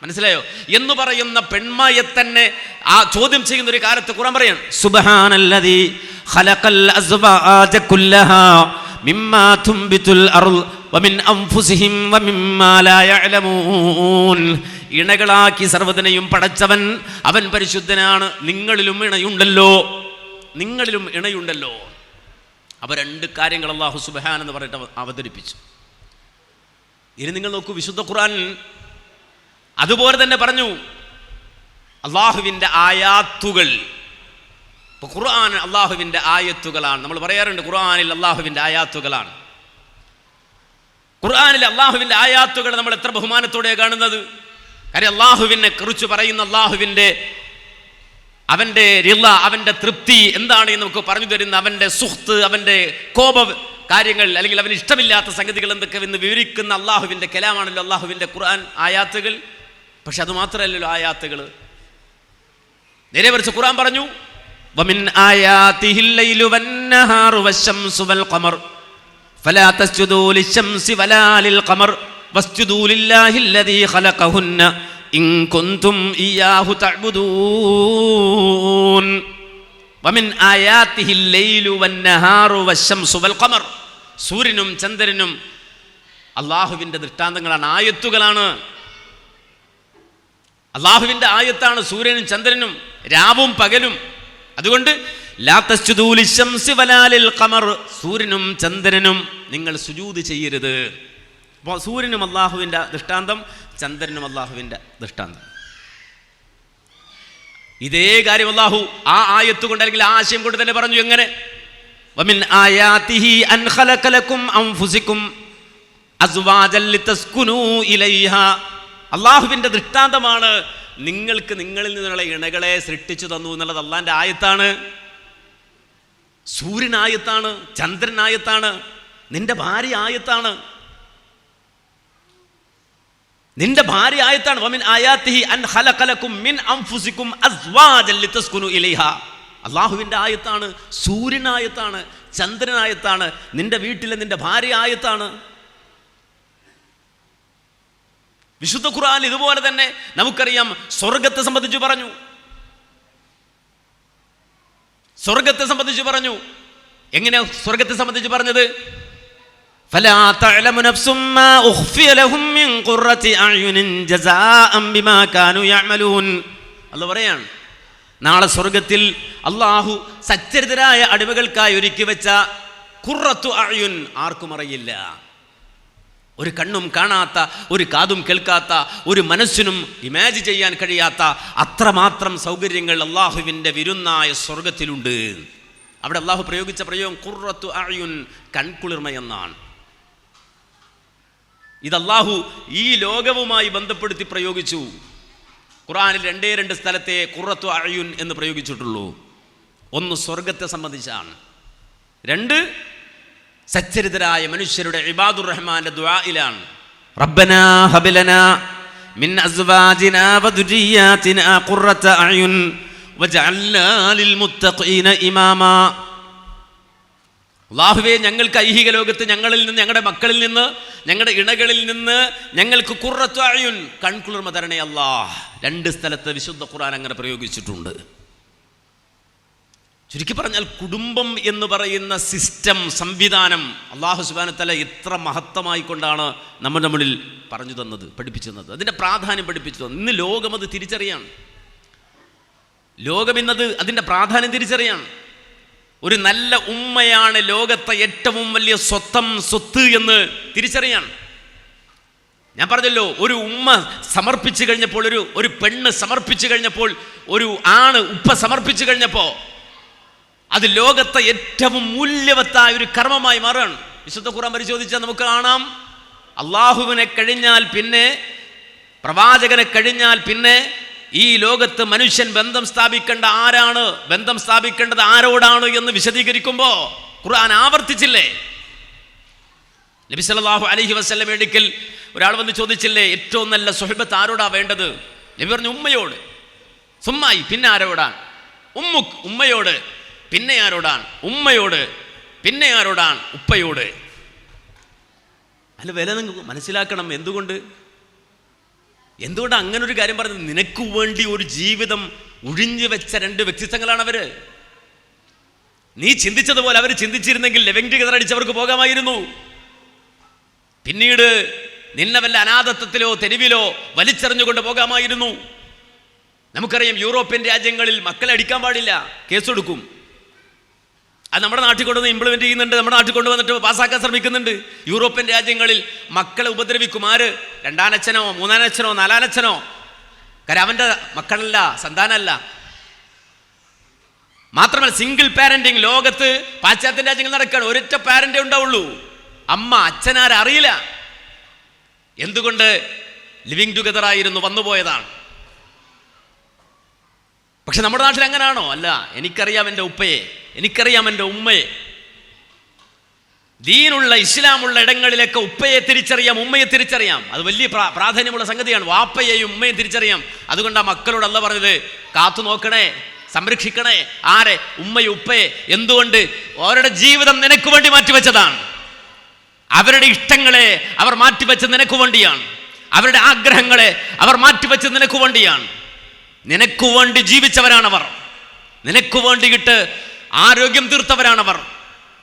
മനസ്സിലായോ? എന്ന് പറയുന്ന പെൺമയെ തന്നെ ആ ചോദ്യം ചെയ്യുന്ന ഒരു കാലത്ത് ഖുർആൻ പറയാണ് സുബ്ഹാനല്ലദീ ഖലഖൽ അസ്വാഅജ കുല്ലഹാ മിമ്മാ തുംബിതുൽ അർള് വമിൻ അൻഫുസിഹിം വമിമ്മാ ലാ യഅലമൂൻ. ഇണകളാക്കി സർവ്വതിനെയും പടച്ചവൻ അവൻ പരിശുദ്ധനാണ്. നിങ്ങളിലും ഇണയുണ്ടല്ലോ, നിങ്ങളിലും ഇണയുണ്ടല്ലോ. അവ 2 കാര്യങ്ങൾ അല്ലാഹു സുബ്ഹാൻ എന്ന് പറഞ്ഞിട്ട് അവതരിപ്പിച്ചു. ഇനി നിങ്ങൾ നോക്കൂ, വിശുദ്ധ ഖുർആൻ അതുപോലെ തന്നെ പറഞ്ഞു അള്ളാഹുവിൻ്റെ ആയാത്തുകൾ. ഇപ്പോൾ ഖുർആൻ അള്ളാഹുവിൻ്റെ ആയത്തുകളാണ്. നമ്മൾ പറയാറുണ്ട് ഖുർആനിൽ അള്ളാഹുവിൻ്റെ ആയാത്തുകളാണ്. ഖുർആനിൽ അള്ളാഹുവിൻ്റെ ആയാത്തുകൾ നമ്മൾ എത്ര ബഹുമാനത്തോടെയാണ് കാണുന്നത്. കാര്യം അള്ളാഹുവിനെ കുറിച്ച് പറയുന്ന, അള്ളാഹുവിൻ്റെ അവൻ്റെ റിള, അവൻ്റെ തൃപ്തി എന്താണ് എന്ന് നമുക്ക് പറഞ്ഞു തരുന്ന, അവൻ്റെ സുഹ്ത്ത്, അവൻ്റെ കോപ കാര്യങ്ങൾ, അല്ലെങ്കിൽ അവന് ഇഷ്ടമില്ലാത്ത സംഗതികൾ എന്തൊക്കെ എന്ന് വിവരിക്കുന്ന അള്ളാഹുവിൻ്റെ കലാമാണല്ലോ അള്ളാഹുവിൻ്റെ ഖുർആൻ ആയാത്തുകൾ. പക്ഷെ അത് മാത്രമല്ലല്ലോ ആയാത്തുകൾ. നേരെ മറിച്ച് ഖുർആൻ പറഞ്ഞു, വമിൻ ആയാതിഹിൽ ലൈലു വന്നഹാറു വശംസു വൽ ഖമർ ഫലാ തസ്ജുദൂ ലിശംസി വലാ ലിൽ ഖമർ വസ്ജുദൂ ലില്ലാഹിൽ ലദീ ഖലഖഹുന്ന ഇൻ കുൻതും ഇയ്യാഹു തഅ്ബുദൂൻ. വമിൻ ആയാതിഹിൽ ലൈലു വന്നഹാറു വശംസു വൽ ഖമർ. സൂര്യനും ചന്ദ്രനും അള്ളാഹുവിൻ്റെ ദൃഷ്ടാന്തങ്ങളാണ്, ആയത്തുകളാണ്. അള്ളാഹുവിൻ്റെ ആയത്താണ് സൂര്യനും ചന്ദ്രനും, രാവും പകലും. അതുകൊണ്ട് ലാ തസ്ജുദൂ ലിശംസി വലാ ലിൽ ഖമർ, സൂര്യനും ചന്ദ്രനും നിങ്ങൾ സുജൂദ് ചെയ്യരുത്. അപ്പോൾ സൂര്യനും അള്ളാഹുവിൻ്റെ ദൃഷ്ടാന്തം, ചന്ദ്രനും അള്ളാഹുവിൻ്റെ ദൃഷ്ടാന്തം. ഇതേ കാര്യം അള്ളാഹു ആ ആയത്ത് കൊണ്ട്, അല്ലെങ്കിൽ ആ ആശയം കൊണ്ട് തന്നെ പറഞ്ഞു. എങ്ങനെ? വമിൻ ആയാതിഹി അൻ ഖലഖ ലക്കും അൻഫുസികും അസ്വാജൻ ലിതസ്കുനൂ ഇലൈഹാ. അള്ളാഹുവിൻ്റെ ദൃഷ്ടാന്തമാണ് നിങ്ങൾക്ക് നിങ്ങളിൽ നിന്നുള്ള ഇണകളെ സൃഷ്ടിച്ചു തന്നു എന്നുള്ളത് അള്ളാഹിൻ്റെ ആയത്താണ്. സൂര്യനായത്താണ്, ചന്ദ്രനായത്താണ്, നിന്റെ ഭാര്യ ആയത്താണ്, നിന്റെ ഭാര്യ ആയത്താണ്. വമിൻ ആയാതിഹി അൻ ഖലഖ ലക്കും മിൻ അൻഫുസികും അസ്വാജൻ ലിതസ്കുനൂ ഇലൈഹാ. അള്ളാഹുവിൻ്റെ ആയത്താണ്, സൂര്യനായത്താണ്, ചന്ദ്രനായത്താണ്, നിന്റെ വീട്ടിലെ നിന്റെ ഭാര്യ ആയത്താണ്. വിശുദ്ധ ഖുർആൻ ഇതുപോലെ തന്നെ നമുക്കറിയാം സ്വർഗത്തെ സംബന്ധിച്ച് പറഞ്ഞു. സ്വർഗത്തെ സംബന്ധിച്ച് പറഞ്ഞു. എങ്ങനെ സ്വർഗത്തെ സംബന്ധിച്ച് പറഞ്ഞത്? ഫലാ തഅലമു നഫ്സും മാ ഉഖ്ഫിയ ലഹും മിൻ ഖുർറത്തി അഅ്യുനിൻ ജസാഅൻ ബിമാ കാനൂ യഅമലൂൻ. അല്ലാഹു പറയാണ്, നാളെ സ്വർഗത്തിൽ അള്ളാഹു സച്ചരിതരായ അടിമകൾക്കായി ഒരുക്കി വെച്ച ഖുർറത്തു അഅ്യുൻ ആർക്കും അറിയില്ല. ഒരു കണ്ണും കാണാത്ത, ഒരു കാതും കേൾക്കാത്ത, ഒരു മനസ്സിനും ഇമാജിൻ ചെയ്യാൻ കഴിയാത്ത അത്രമാത്രം സൗകര്യങ്ങൾ അള്ളാഹുവിൻ്റെ വിരുന്നായ സ്വർഗത്തിലുണ്ട്. അവിടെ അള്ളാഹു പ്രയോഗിച്ച പ്രയോഗം ഖുർറത്തു അഅ്യുൻ, കൺകുളിർമ എന്നാണ്. ഇത് അള്ളാഹു ഈ ലോകവുമായി ബന്ധപ്പെടുത്തി പ്രയോഗിച്ചു. ഖുർആനിൽ 2 സ്ഥലത്തെ ഖുർറത്തു അഅ്യുൻ എന്ന് പ്രയോഗിച്ചിട്ടുള്ളൂ. ഒന്ന് സ്വർഗത്തെ സംബന്ധിച്ചാണ്, 2 സച്ചരിതരായ മനുഷ്യരുടെ ഇബാദുർ റഹ്മാന്റെ ദുആയിലാണ്. റബ്ബനാ ഹബ് ലനാ മിൻ അസ്വാജിനാ വദുരിയാതിനാ ഖുർറത അഅ്യുൻ വജഅൽനാ ലിൽ മുത്തഖീന ഇമാമാ. അല്ലാഹുവേ, ഞങ്ങൾക്ക് ഐഹിക ലോകത്ത് ഞങ്ങളിൽ നിന്ന്, ഞങ്ങളുടെ മക്കളിൽ നിന്ന്, ഞങ്ങളുടെ ഇണകളിൽ നിന്ന് ഞങ്ങൾക്ക് ഖുർറത്തു അഅ്യുൻ, കൺകുളിർമ തരണേ അല്ലാഹ്. 2 സ്ഥലത്ത് വിശുദ്ധ ഖുർആൻ അങ്ങനെ പ്രയോഗിച്ചിട്ടുണ്ട്. ചുരുക്കി പറഞ്ഞാൽ കുടുംബം എന്ന് പറയുന്ന സിസ്റ്റം, സംവിധാനം അല്ലാഹു സുബ്ഹാനഹു വ തആല എത്ര മഹത്തമായി കൊണ്ടാണ് നമ്മുടെ മുന്നിൽ പറഞ്ഞു തന്നത്, പഠിപ്പിച്ചു തന്നത്, അതിൻ്റെ പ്രാധാന്യം പഠിപ്പിച്ചു തന്നത്. ഇന്ന് ലോകം അത് തിരിച്ചറിയാണ്. ലോകം ഇന്നത് അതിൻ്റെ പ്രാധാന്യം തിരിച്ചറിയാണ്. ഒരു നല്ല ഉമ്മയാണ് ലോകത്തെ ഏറ്റവും വലിയ സ്വത്ത് എന്ന് തിരിച്ചറിയാണ്. ഞാൻ പറഞ്ഞല്ലോ, ഒരു ഉമ്മ സമർപ്പിച്ചു കഴിഞ്ഞപ്പോൾ, ഒരു പെണ്ണ് സമർപ്പിച്ചു കഴിഞ്ഞപ്പോൾ, ഒരു ആണ് ഉപ്പ സമർപ്പിച്ചു കഴിഞ്ഞപ്പോൾ അത് ലോകത്തെ ഏറ്റവും മൂല്യവത്തായ ഒരു കർമ്മമായി മാറുകയാണ്. വിശുദ്ധ ഖുർആൻ പരിശോധിച്ചാൽ നമുക്ക് കാണാം, അള്ളാഹുവിനെ കഴിഞ്ഞാൽ പിന്നെ, പ്രവാചകനെ കഴിഞ്ഞാൽ പിന്നെ ഈ ലോകത്ത് മനുഷ്യൻ ബന്ധം സ്ഥാപിക്കേണ്ട ആരാണ്, ബന്ധം സ്ഥാപിക്കേണ്ടത് ആരോടാണ് എന്ന് വിശദീകരിക്കുമ്പോൾ ഖുർആൻ ആവർത്തിച്ചില്ലേ? നബി സല്ലല്ലാഹു അലൈഹി വസല്ലം ഒരിക്കൽ ഒരാൾ വന്ന് ചോദിച്ചില്ലേ, ഏറ്റവും നല്ല സുഹബത്ത് ആരോടാ വേണ്ടത്? നബി പറഞ്ഞു, ഉമ്മയോട്. സുമ്മായി, പിന്നെ ആരോടാണ്? ഉമ്മുക്ക്, ഉമ്മയോട്. പിന്നെ ആരോടാണ്? ഉമ്മയോട്. പിന്നെ ആരോടാണ്? ഉപ്പയോട്. അല്ല, വില നിങ്ങൾക്ക് മനസ്സിലാക്കണം. എന്തുകൊണ്ട് അങ്ങനെ ഒരു കാര്യം പറഞ്ഞത്? നിനക്ക് വേണ്ടി ഒരു ജീവിതം ഒഴിഞ്ഞു വെച്ച 2 വ്യക്തിത്വങ്ങളാണ് അവര്. നീ ചിന്തിച്ചതുപോലെ അവർ ചിന്തിച്ചിരുന്നെങ്കിൽ ലിവിംഗ് ടുഗദർ അടിച്ചവർക്ക് പോകാമായിരുന്നു. പിന്നീട് നിന്നെ വല്ല അനാഥത്വത്തിലോ തെരുവിലോ വലിച്ചെറിഞ്ഞുകൊണ്ട് പോകാമായിരുന്നു. നമുക്കറിയാം, യൂറോപ്യൻ രാജ്യങ്ങളിൽ മക്കളെ അടിക്കാൻ പാടില്ല, കേസെടുക്കും. അത് നമ്മുടെ നാട്ടിൽ കൊണ്ടുവന്ന് ഇംപ്ലിമെന്റ് ചെയ്യുന്നുണ്ട്, നമ്മുടെ നാട്ടിൽ കൊണ്ടുവന്നിട്ട് പാസ്സാക്കാൻ ശ്രമിക്കുന്നുണ്ട്. യൂറോപ്യൻ രാജ്യങ്ങളിൽ മക്കളെ ഉപദ്രവിക്കും. ആര്? 2-ാനച്ഛനോ 3-ാനച്ഛനോ 4-ാനച്ഛനോ. കാരണം അവൻ്റെ മക്കളല്ല, സന്താനമല്ല. മാത്രമല്ല, സിംഗിൾ പാരന്റിങ് ലോകത്ത് പാശ്ചാത്യ രാജ്യങ്ങൾ നടക്കുകയാണ്. ഒരൊറ്റ പാരന്റേ ഉണ്ടാവുള്ളൂ. അമ്മ, അച്ഛനാരറിയില്ല. എന്തുകൊണ്ട്? ലിവിംഗ് ടുഗദർ ആയിരുന്നു, വന്നുപോയതാണ്. പക്ഷെ നമ്മുടെ നാട്ടിൽ അങ്ങനാണോ? അല്ല. എനിക്കറിയാം എൻ്റെ ഉപ്പയെ, എനിക്കറിയാം എൻ്റെ ഉമ്മയെ. ദീനുള്ള ഇസ്ലാമുള്ള ഇടങ്ങളിലൊക്കെ ഉപ്പയെ തിരിച്ചറിയാം, ഉമ്മയെ തിരിച്ചറിയാം. അത് വലിയ പ്രാധാന്യമുള്ള സംഗതിയാണ്. വാപ്പയെയും ഉമ്മയും തിരിച്ചറിയാം. അതുകൊണ്ടാണ് മക്കളോട് അല്ലാഹ് പറഞ്ഞത്, കാത്തു നോക്കണേ, സംരക്ഷിക്കണേ. ആരെ? ഉമ്മയും ഉപ്പയെ. എന്തുകൊണ്ട്? അവരുടെ ജീവിതം നിനക്ക് വേണ്ടി മാറ്റിവെച്ചതാണ്. അവരുടെ ഇഷ്ടങ്ങളെ അവർ മാറ്റിവെച്ച് നിനക്ക് വേണ്ടിയാണ്. അവരുടെ ആഗ്രഹങ്ങളെ അവർ മാറ്റിവെച്ച് നിനക്ക് വേണ്ടിയാണ്. നിനക്ക് വേണ്ടി ജീവിച്ചവരാണവർ. നിനക്ക് വേണ്ടിയിട്ട് ആരോഗ്യം തീർത്തവരാണവർ.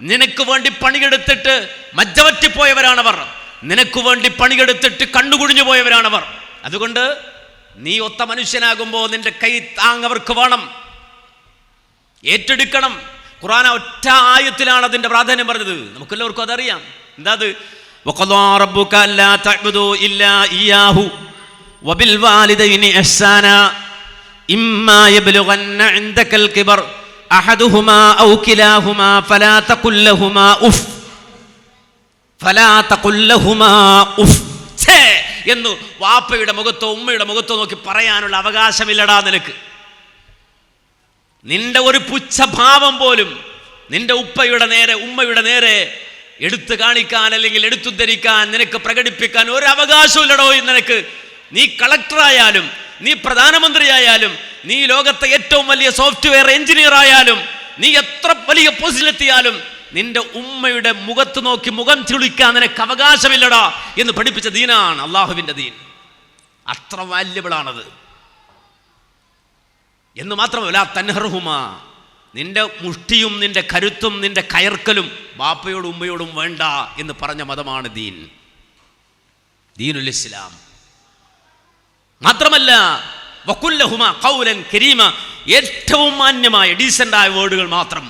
നിനക്ക് വേണ്ടി പണിയെടുത്തിട്ട് മജ്ജവറ്റിപ്പോയവരാണവർ. നിനക്ക് വേണ്ടി പണിയെടുത്തിട്ട് കണ്ണുകുഴിഞ്ഞു പോയവരാണവർ. അതുകൊണ്ട് നീ ഒത്ത മനുഷ്യനാകുമ്പോൾ നിന്റെ കൈ താങ്ങവർക്ക് വേണം, ഏറ്റെടുക്കണം. ഖുർആൻ ഒറ്റ ആയത്തിലാണ് അതിന്റെ പ്രാധാന്യം പറഞ്ഞത്. നമുക്കെല്ലാവർക്കും അതറിയാം. എന്താ അത്? വഖദാ റബ്ബുക അല്ലാ തഅ്ബുദൂ ഇല്ലാ ഇയ്യാഹു വബിൽ വാലിദൈനി ഇഹ്സാനാ ഇമ്മാ യബ്ലുഗന്ന ഇൻദകൽ കിബർ അഹദുഹുമാ ഔ കിലാഹുമാ ഫലാ തഖുൽ ലഹുമാ ഉഫ് ഛേ എന്ന് വാപ്പയുടെ മുഖത്തോ ഉമ്മയുടെ മുഖത്തോ നോക്കി പറയാനുള്ള അവകാശമില്ലടാ നിനക്ക്. നിന്റെ ഒരു പുച്ഛഭാവം പോലും നിന്റെ ഉപ്പയുടെ നേരെ ഉമ്മയുടെ നേരെ എടുത്തു കാണിക്കാൻ അല്ലെങ്കിൽ എടുത്തുദ്ധരിക്കാൻ നിനക്ക് പ്രകടിപ്പിക്കാൻ ഒരു അവകാശമില്ലടോ നിനക്ക്. നീ കളക്ടറായാലും, നീ പ്രധാനമന്ത്രിയായാലും, നീ ലോകത്തെ ഏറ്റവും വലിയ സോഫ്റ്റ്വെയർ എഞ്ചിനീയർ ആയാലും, നീ എത്ര വലിയ പോസ്റ്റിലെത്തിയാലും നിന്റെ ഉമ്മയുടെ മുഖത്ത് നോക്കി മുഖം ചുളിക്കാൻ നിനക്ക് അവകാശമില്ലടാ എന്ന് പഠിപ്പിച്ച ദീനാണ് അള്ളാഹുവിൻ്റെ ദീൻ. അത്ര വാല്യബിളാണത്. എന്ന് മാത്രമല്ല, തൻഹർഹുമാ, നിന്റെ മുഷ്ടിയും നിന്റെ കരുത്തും നിന്റെ കയർക്കലും ബാപ്പയോടും ഉമ്മയോടും വേണ്ട എന്ന് പറഞ്ഞ മതമാണ് ദീൻ, ദീനുൽ ഇസ്ലാം. മാത്രമല്ല, വഖുല്ലഹുമാ ഖൗലൻ കരീമ, ഏറ്റവും മാന്യമായ ഡീസൻ്റായ വേർഡുകൾ മാത്രം.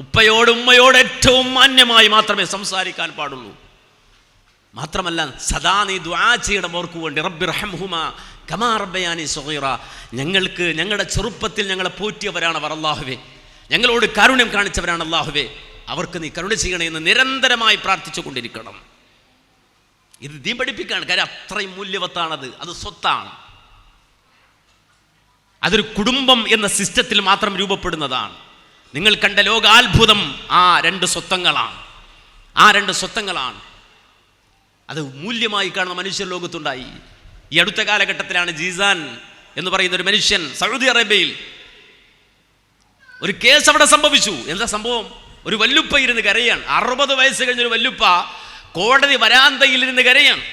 ഉപ്പയോട് ഉമ്മയോട് ഏറ്റവും മാന്യമായി മാത്രമേ സംസാരിക്കാൻ പാടുള്ളൂ. മാത്രമല്ല, സദാ നീ ദുആ ചെയ്യണം ഓർക്ക് വേണ്ടി. റബ്ബി റഹംഹുമാ കമാ റബ്ബയാനി സഗീറ, ഞങ്ങൾക്ക് ഞങ്ങളുടെ ചെറുപ്പത്തിൽ ഞങ്ങളെ പോറ്റിയവരാണ് അവർ. അല്ലാഹുവേ, ഞങ്ങളോട് കാരുണ്യം കാണിച്ചവരാണ് അല്ലാഹുവേ, അവർക്ക് നീ കരുണ ചെയ്യണേ എന്ന് നിരന്തരമായി പ്രാർത്ഥിച്ചു കൊണ്ടിരിക്കണം. ഇത് ദീൻ പഠിപ്പിക്കുകയാണ്. കാര്യം അത്രയും മൂല്യവത്താണത്. അത് സ്വത്താണ്. അതൊരു കുടുംബം എന്ന സിസ്റ്റത്തിൽ മാത്രം രൂപപ്പെടുന്നതാണ്. നിങ്ങൾ കണ്ട ലോകാത്ഭുതം ആ രണ്ട് സ്വത്തങ്ങളാണ്. അത് മൂല്യമായി കാണുന്ന മനുഷ്യർ ലോകത്തുണ്ടായി. ഈ അടുത്ത കാലഘട്ടത്തിലാണ് ജീസാൻ എന്ന് പറയുന്ന ഒരു മനുഷ്യൻ സൗദി അറേബ്യയിൽ ഒരു കേസ് അവിടെ സംഭവിച്ചു. എന്താ സംഭവം? ഒരു വല്ലുപ്പ ഇരുന്ന് കരയാണ്. 60 വയസ്സ് കഴിഞ്ഞൊരു വല്ലുപ്പ കോടതി വരാന്തയിൽ ഇരുന്ന് കരയാണ്.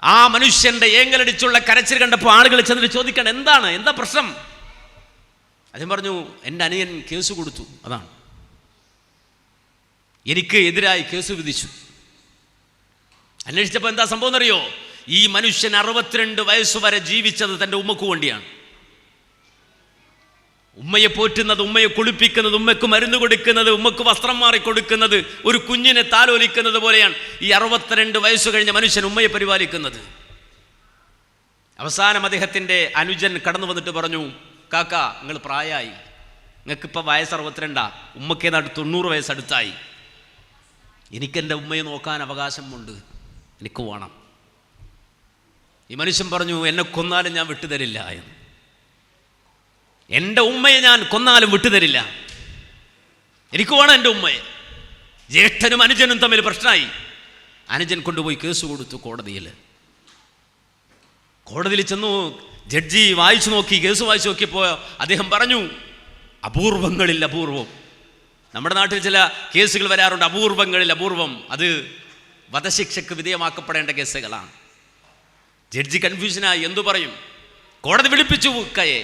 ആ മനുഷ്യന്റെ ഏങ്ങലടിച്ചുള്ള കരച്ചിൽ കണ്ടപ്പോൾ ആളുകൾ ചെന്നിട്ട് ചോദിക്കണം, എന്താ പ്രശ്നം? അദ്ദേഹം പറഞ്ഞു, എൻ്റെ അനിയൻ കേസ് കൊടുത്തു, അതാണ്, എനിക്ക് എതിരായി കേസ് വിധിച്ചു. അന്വേഷിച്ചപ്പോൾ എന്താ സംഭവം എന്നറിയോ? ഈ മനുഷ്യൻ 62 വയസ്സുവരെ ജീവിച്ചത് തൻ്റെ ഉമ്മക്ക് വേണ്ടിയാണ്. ഉമ്മയെ പോറ്റുന്നത്, ഉമ്മയെ കുളിപ്പിക്കുന്നത്, ഉമ്മക്ക് മരുന്ന് കൊടുക്കുന്നത്, ഉമ്മക്ക് വസ്ത്രം മാറി കൊടുക്കുന്നത്, ഒരു കുഞ്ഞിനെ താലോലിക്കുന്നത് പോലെയാണ് ഈ 62 വയസ്സ് കഴിഞ്ഞ മനുഷ്യൻ ഉമ്മയെ പരിപാലിക്കുന്നത്. അവസാനം അദ്ദേഹത്തിൻ്റെ അനുജൻ കടന്നു വന്നിട്ട് പറഞ്ഞു, കാക്ക, നിങ്ങൾ പ്രായമായി, നിങ്ങൾക്കിപ്പോൾ വയസ്സ് 62, ഉമ്മക്കേതാണ്ട് 90 വയസ്സടുത്തായി. എനിക്കെൻ്റെ ഉമ്മയെ നോക്കാൻ അവകാശമുണ്ട്, എനിക്ക് വേണം. ഈ മനുഷ്യൻ പറഞ്ഞു, എന്നെ കൊന്നാലും ഞാൻ വിട്ടുതരില്ല എന്ന്. എൻ്റെ ഉമ്മയെ ഞാൻ കൊന്നാലും വിട്ടുതരില്ല, എനിക്ക് വേണം എൻ്റെ ഉമ്മയെ. ജ്യേഷ്ഠനും അനുജനും തമ്മിൽ പ്രശ്നമായി. അനുജൻ കൊണ്ടുപോയി കേസ് കൊടുത്തു കോടതിയിൽ ചെന്നു. ജഡ്ജി വായിച്ചു നോക്കി, കേസ് വായിച്ചു നോക്കിയപ്പോൾ അദ്ദേഹം പറഞ്ഞു, അപൂർവങ്ങളിൽ അപൂർവം. നമ്മുടെ നാട്ടിൽ ചില കേസുകൾ വരാറുണ്ട്, അപൂർവങ്ങളിൽ അപൂർവം. അത് വധശിക്ഷയ്ക്ക് വിധേയമാക്കപ്പെടേണ്ട കേസുകളാണ്. ജഡ്ജി കൺഫ്യൂഷനായി, എന്തു പറയും? കോടതി വിളിപ്പിച്ചു കയെ.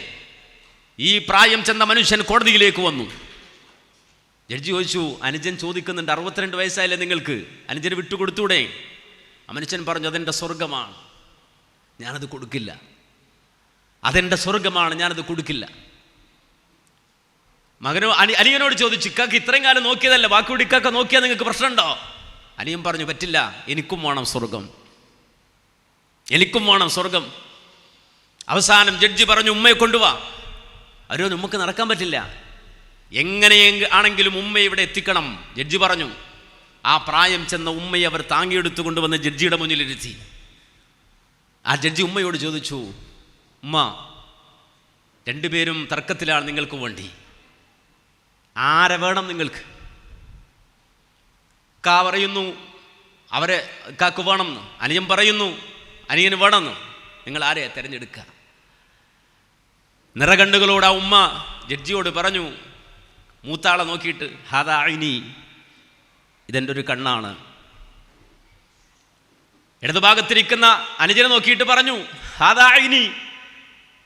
ഈ പ്രായം ചെന്ന മനുഷ്യൻ കോടതിയിലേക്ക് വന്നു. ജഡ്ജി ചോദിച്ചു, അനുജൻ ചോദിക്കുന്നുണ്ട്, 62 വയസ്സായില്ലേ നിങ്ങൾക്ക്, അനുജന് വിട്ടുകൊടുത്തൂടെ? ആ മനുഷ്യൻ പറഞ്ഞു, അതെൻ്റെ സ്വർഗമാണ്, ഞാനത് കൊടുക്കില്ല. അതെൻ്റെ സ്വർഗമാണ്, ഞാനത് കൊടുക്കില്ല. മകനോ അനിയനോട് ചോദിച്ചു, ഇക്കാക്ക് ഇത്രയും കാലം നോക്കിയതല്ല, ബാക്കിയോട് ഇക്കാക്ക നോക്കിയാൽ നിങ്ങൾക്ക് പ്രശ്നമുണ്ടോ? അനിയൻ പറഞ്ഞു, പറ്റില്ല, എനിക്കും വേണം സ്വർഗം, എനിക്കും വേണം സ്വർഗം. അവസാനം ജഡ്ജി പറഞ്ഞു, ഉമ്മയെ കൊണ്ടുവാ. അവരോ, നമുക്ക് നടക്കാൻ പറ്റില്ല, എങ്ങനെ ആണെങ്കിലും ഉമ്മയെ ഇവിടെ എത്തിക്കണം. ജഡ്ജി പറഞ്ഞു. ആ പ്രായം ചെന്ന ഉമ്മയെ അവർ താങ്ങിയെടുത്തു കൊണ്ടുവന്ന് ജഡ്ജിയുടെ മുന്നിലിരുത്തി. ആ ജഡ്ജി ഉമ്മയോട് ചോദിച്ചു, ഉമ്മ, രണ്ടുപേരും തർക്കത്തിലാണ് നിങ്ങൾക്ക് വേണ്ടി. ആരെ വേണം നിങ്ങൾക്ക്? കാ പറയുന്നു അവരെ കാക്ക് വേണമെന്ന്, അനിയൻ പറയുന്നു അനിയന് വേണമെന്ന്. നിങ്ങൾ ആരെയാ തിരഞ്ഞെടുക്കുക? നിറകണ്ണുകളോട് ആ ഉമ്മ ജഡ്ജിയോട് പറഞ്ഞു, മൂത്താളെ നോക്കിയിട്ട്, ഹാദാ ഐനി, ഇതെൻ്റെ ഒരു കണ്ണാണ്. ഇടതുഭാഗത്തിരിക്കുന്ന അനുജനെ നോക്കിയിട്ട് പറഞ്ഞു, ഹാദാ ഐനി,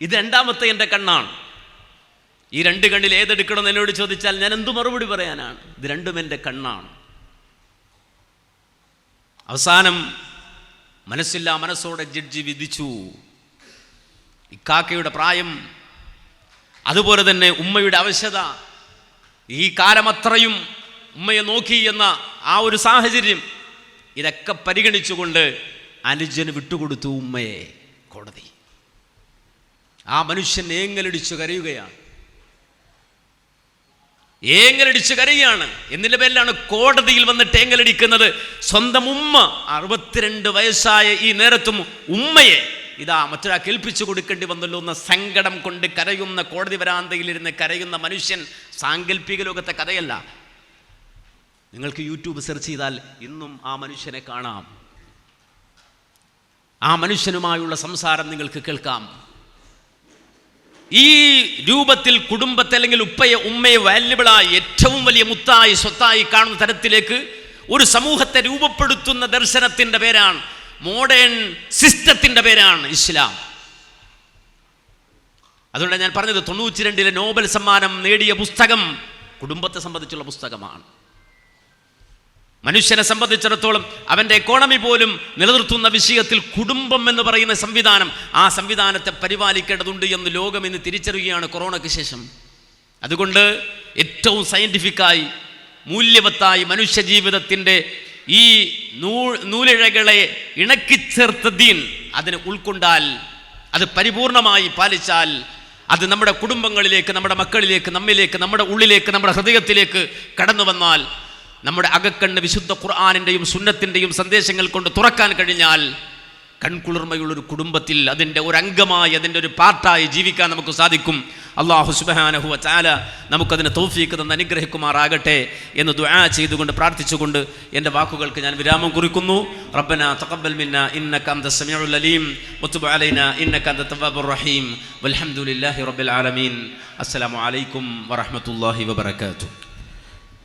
ഇത് രണ്ടാമത്തെ എൻ്റെ കണ്ണാണ്. ഈ രണ്ട് കണ്ണിൽ ഏതെടുക്കണമെന്ന് എന്നോട് ചോദിച്ചാൽ ഞാൻ എന്തു മറുപടി പറയാനാണ്? ഇത് രണ്ടും എൻ്റെ കണ്ണാണ്. അവസാനം മനസ്സില്ലാ മനസ്സോടെ ജഡ്ജി വിധിച്ചു, ഇക്കാക്കയുടെ പ്രായം, അതുപോലെ തന്നെ ഉമ്മയുടെ അവശത, ഈ കാലമത്രയും ഉമ്മയെ നോക്കി എന്ന ആ ഒരു സാഹചര്യം, ഇതൊക്കെ പരിഗണിച്ചുകൊണ്ട് അനുജന് വിട്ടുകൊടുത്തു ഉമ്മയെ കോടതി. ആ മനുഷ്യൻ ഏങ്ങലടിച്ചു കരയുകയാണ്, ഏങ്ങലടിച്ചു കരയുകയാണ്. എന്നിന്റെ പേരിലാണ് കോടതിയിൽ വന്നിട്ട് ഏങ്ങലടിക്കുന്നത്. സ്വന്തം ഉമ്മ, 62 വയസ്സായ ഈ നേരത്തും ഉമ്മയെ ഇതാ മറ്റൊരാൾക്ക് ഏൽപ്പിച്ചു കൊടുക്കേണ്ടി വന്നല്ലോ എന്ന സങ്കടം കൊണ്ട് കരയുന്ന, കോടതി വരാന്തയിലിരുന്ന് കരയുന്ന മനുഷ്യൻ സാങ്കല്പിക ലോകത്തെ കഥയല്ല. നിങ്ങൾക്ക് യൂട്യൂബ് സെർച്ച് ചെയ്താൽ ഇന്നും ആ മനുഷ്യനെ കാണാം. ആ മനുഷ്യനുമായുള്ള സംസാരം നിങ്ങൾക്ക് കേൾക്കാം. ഈ രൂപത്തിൽ കുടുംബത്തെ അല്ലെങ്കിൽ ഉമ്മയെ വാല്യബിളായി, ഏറ്റവും വലിയ മുത്തായി, സ്വത്തായി കാണുന്ന തരത്തിലേക്ക് ഒരു സമൂഹത്തെ രൂപപ്പെടുത്തുന്ന ദർശനത്തിൻ്റെ പേരാണ്, മോഡേൺ സിസ്റ്റത്തിൻ്റെ പേരാണ് ഇസ്ലാം. അതുകൊണ്ട് ഞാൻ പറഞ്ഞത് 92 നോബൽ സമ്മാനം നേടിയ പുസ്തകം കുടുംബത്തെ സംബന്ധിച്ചുള്ള പുസ്തകമാണ്. മനുഷ്യനെ സംബന്ധിച്ചിടത്തോളം അവൻ്റെ എക്കോണമി പോലും നിലനിർത്തുന്ന വിഷയത്തിൽ കുടുംബം എന്ന് പറയുന്ന സംവിധാനം, ആ സംവിധാനത്തെ പരിപാലിക്കേണ്ടതുണ്ട് എന്ന് ലോകം ഇന്ന് തിരിച്ചറിയുകയാണ് കൊറോണയ്ക്ക് ശേഷം. അതുകൊണ്ട് ഏറ്റവും സയൻറ്റിഫിക്കായി, മൂല്യവത്തായി മനുഷ്യ ജീവിതത്തിൻ്റെ ഈ നൂലിഴകളെ ഇണക്കിച്ചേർത്ത ദീൻ അതിനെ ഉൾക്കൊണ്ടാൽ, അത് പരിപൂർണമായി പാലിച്ചാൽ, അത് നമ്മുടെ കുടുംബങ്ങളിലേക്ക്, നമ്മുടെ മക്കളിലേക്ക്, നമ്മിലേക്ക്, നമ്മുടെ ഉള്ളിലേക്ക്, നമ്മുടെ ഹൃദയത്തിലേക്ക് കടന്നു വന്നാൽ, നമ്മുടെ അകക്കണ്ണ് വിശുദ്ധ ഖുർആനിൻ്റെയും സുന്നത്തിൻ്റെയും സന്ദേശങ്ങൾ കൊണ്ട് തുറക്കാൻ കഴിഞ്ഞാൽ, കൺകുളിർമയുള്ളൊരു കുടുംബത്തിൽ അതിൻ്റെ ഒരു അംഗമായി, അതിൻ്റെ ഒരു പാർട്ടായി ജീവിക്കാൻ നമുക്ക് സാധിക്കും. അല്ലാഹു സുബ്ഹാനഹു വ തആല നമുക്കതിന് തൗഫീഖ് തന്ന് അനുഗ്രഹിക്കുമാറാകട്ടെ എന്ന് ദുആ ചെയ്തുകൊണ്ട് പ്രാർത്ഥിച്ചുകൊണ്ട് എൻ്റെ വാക്കുകൾക്ക് ഞാൻ വിരാമം കുറിക്കുന്നു. റബ്ബനാ തഖബ്ബൽ മിന്നാ ഇന്നക അൻതസ് സമീഉൽ അലീം വതുബ് അലൈനാ ഇന്നക അൻതത് തവ്വാബുർ റഹീം വൽഹംദുലില്ലാഹി റബ്ബിൽ ആലമീൻ. അസ്സലാമു അലൈക്കും വറഹ്മത്തുള്ളാഹി വബറകാതുഹു.